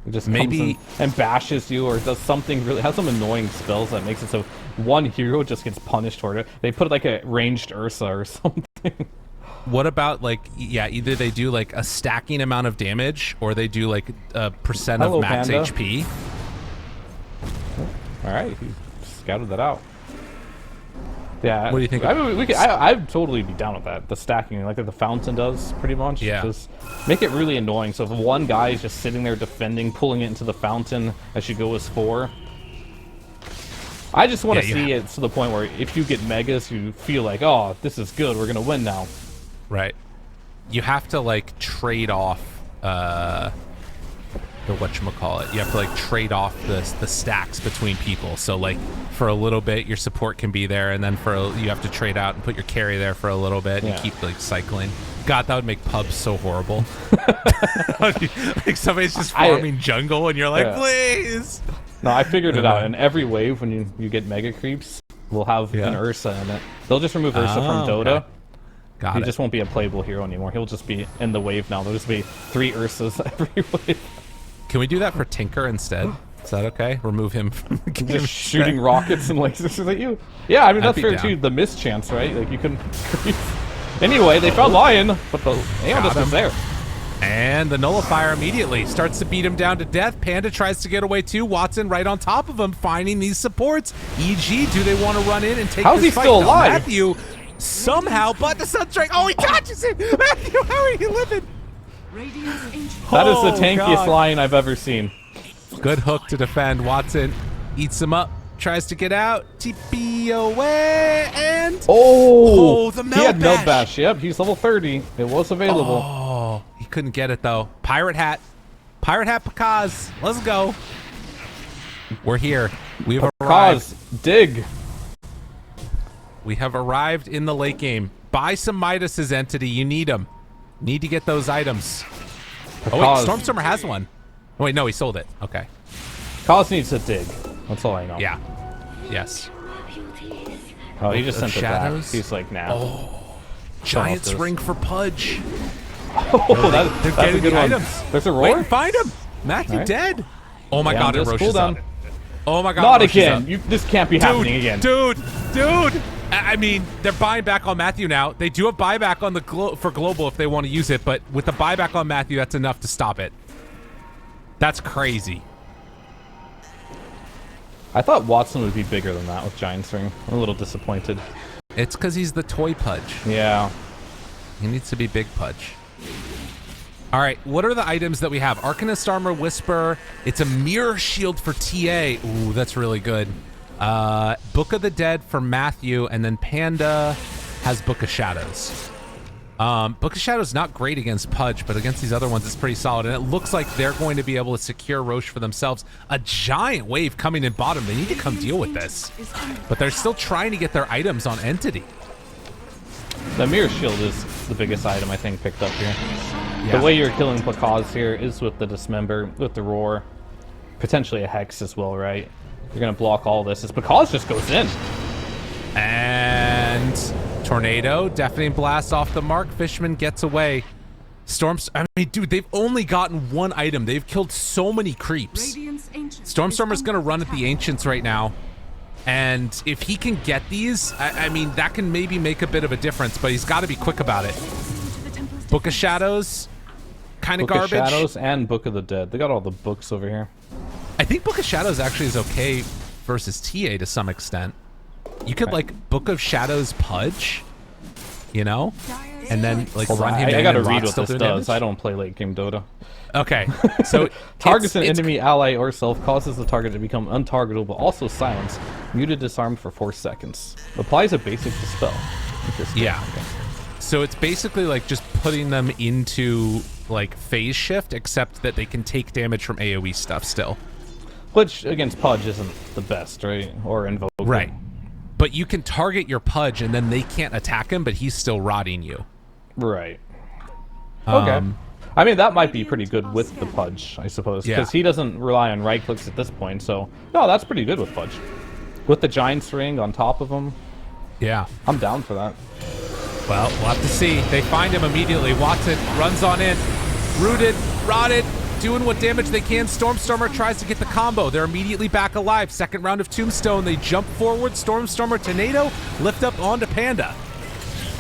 It just comes in and bashes you, or does something really, has some annoying spells that makes it so one hero just gets punished for it. They put like a ranged Ursa or something. What about like, yeah, either they do like a stacking amount of damage, or they do like a percent of max Panda. HP. All right, he scouted that out. Yeah. What do you think? I mean, I'd totally be down with that. The stacking, like the fountain does, pretty much. Yeah. Just make it really annoying. So if one guy is just sitting there defending, pulling it into the fountain as you go as 4. I just want to see it to the point where if you get megas, you feel like, oh, this is good. We're gonna win now. Right. You have to like trade off the whatchamacallit. You have to like trade off the stacks between people. So like for a little bit your support can be there, and then you have to trade out and put your carry there for a little bit and keep like cycling. God, that would make pubs so horrible. Like somebody's just farming jungle and you're like, please. No, I figured it out. In every wave when you get mega creeps, we'll have an Ursa in it. They'll just remove Ursa from Dota. Okay. He just won't be a playable hero anymore. He'll just be in the wave now. There'll just be 3 Ursas every wave. Can we do that for Tinker instead? Is that okay? Remove him from the game. Just shooting rockets and lasers at you. Yeah, I mean, that's fair too. The miss chance, right? Like, you can... Anyway, they found Lion, but the Aeon just was there. And the Nullifier immediately starts to beat him down to death. Panda tries to get away too. Watson right on top of him, finding these supports. EG, do they want to run in and take How's this he still alive? Matthew, somehow, but the Sunstrike. Oh, he catches him! Matthew, how are you living? That is the tankiest Lion I've ever seen. Good hook to defend. Watson eats him up, tries to get out. TP away, and... the Meld he had Meld Bash. Bash. Yep, he's level 30. It was available. Oh, he couldn't get it, though. Pirate Hat. Pirate Hat Pakaz. Let's go. We're here. We have arrived. Dig. We have arrived in the late game. Buy some Midas's entity. You need them. Need to get those items. Oh, wait. Stormstormer has one. Oh, wait, no, he sold it. Okay. Kaz needs to dig. That's all I know. Yeah. Yes. Oh, he just sent it back. He's like, nah. Oh. Giant's ring for Pudge. Oh, they're getting a good the one. items. There's a roar? Wait, find him. Matthew dead. Oh my god, Roche is up. Oh my god, not Roche again. This can't be happening again. Dude. I mean, they're buying back on Matthew now. They do have buyback on the for global if they want to use it, but with the buyback on Matthew, that's enough to stop it. That's crazy. I thought Watson would be bigger than that with Giant's Ring. I'm a little disappointed. It's because he's the toy Pudge. Yeah. He needs to be big Pudge. All right, what are the items that we have? Arcanist Armor, Whisper. It's a Mirror Shield for TA. Ooh, that's really good. Book of the Dead for Matthew, and then Panda has Book of Shadows. Book of Shadows not great against Pudge, but against these other ones it's pretty solid, and it looks like they're going to be able to secure Roche for themselves. A giant wave coming in bottom. They need to come deal with this, but they're still trying to get their items on Entity. The Mirror Shield is the biggest item I think picked up here. Yeah. The way you're killing Plakaz here is with the Dismember, with the Roar, potentially a Hex as well, right? You're gonna block all this. As Plakaz just goes in. And Tornado, Deafening Blast off the mark. Fishman gets away. I mean, dude, they've only gotten one item. They've killed so many creeps. Stormstormer's gonna run at the Ancients right now. And if he can get these, I mean, that can maybe make a bit of a difference, but he's got to be quick about it. Book of Shadows, kind of garbage. Book of Shadows and Book of the Dead. They got all the books over here. I think Book of Shadows actually is okay versus TA to some extent. You could like Book of Shadows Pudge, you know, and then like run him in. I gotta and read Rod what this does. I don't play late game Dota. Okay, so targets an enemy, ally, or self, causes the target to become untargetable, but also silenced, muted, disarmed for 4 seconds. Applies a basic dispel. Interesting. Yeah. Okay. So it's basically like just putting them into like phase shift, except that they can take damage from AoE stuff still. Which, against Pudge, isn't the best, right? Or Invoker. Right. But you can target your Pudge, and then they can't attack him, but he's still rotting you. Right. Okay. I mean, that might be pretty good with the Pudge, I suppose. Because he doesn't rely on right clicks at this point, so... No, that's pretty good with Pudge. With the Giant's Ring on top of him. Yeah. I'm down for that. Well, we'll have to see. They find him immediately. Watson runs on in. Rooted, rotted, doing what damage they can. Stormstormer tries to get the combo. They're immediately back alive. Second round of Tombstone. They jump forward. Stormstormer, Tornado, lift up onto Panda.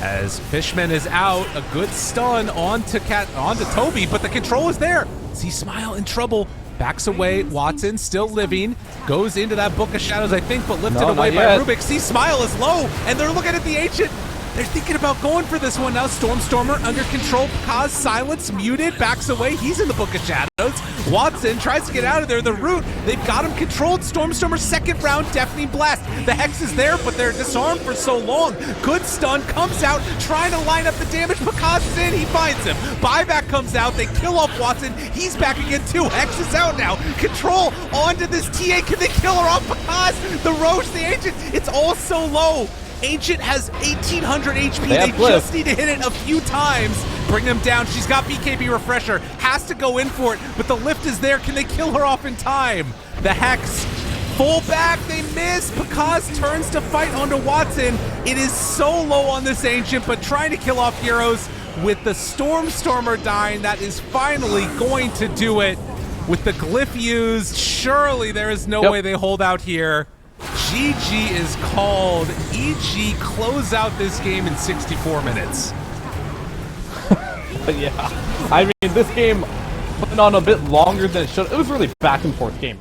As Fishman is out, a good stun onto Toby, but the control is there. See Smile in trouble. Backs away. Watson still living. Goes into that Book of Shadows, I think, but lifted away by Rubik. See Smile is low, and they're looking at the Ancient. They're thinking about going for this one now. Stormstormer under control. Kaz silence, muted, backs away. He's in the Book of Shadows. Watson tries to get out of there. The root, they've got him controlled. Stormstormer second round, deafening blast. The Hex is there, but they're disarmed for so long. Good stun, comes out, trying to line up the damage. Kaz is in, he finds him. Buyback comes out, they kill off Watson. He's back again too. Hex is out now. Control onto this TA. Can they kill her off? Kaz, the Roche, the Ancient, it's all so low. Ancient has 1,800 HP. They just need to hit it a few times. Bring them down. She's got BKB Refresher. Has to go in for it, but the lift is there. Can they kill her off in time? The Hex. Full back. They miss. Pakaz turns to fight onto Watson. It is so low on this Ancient, but trying to kill off heroes with the Stormstormer dying. That is finally going to do it. With the glyph used, surely there is no way they hold out here. GG is called. EG close out this game in 64 minutes. Yeah, I mean, this game went on a bit longer than it should. It was really back and forth game, right?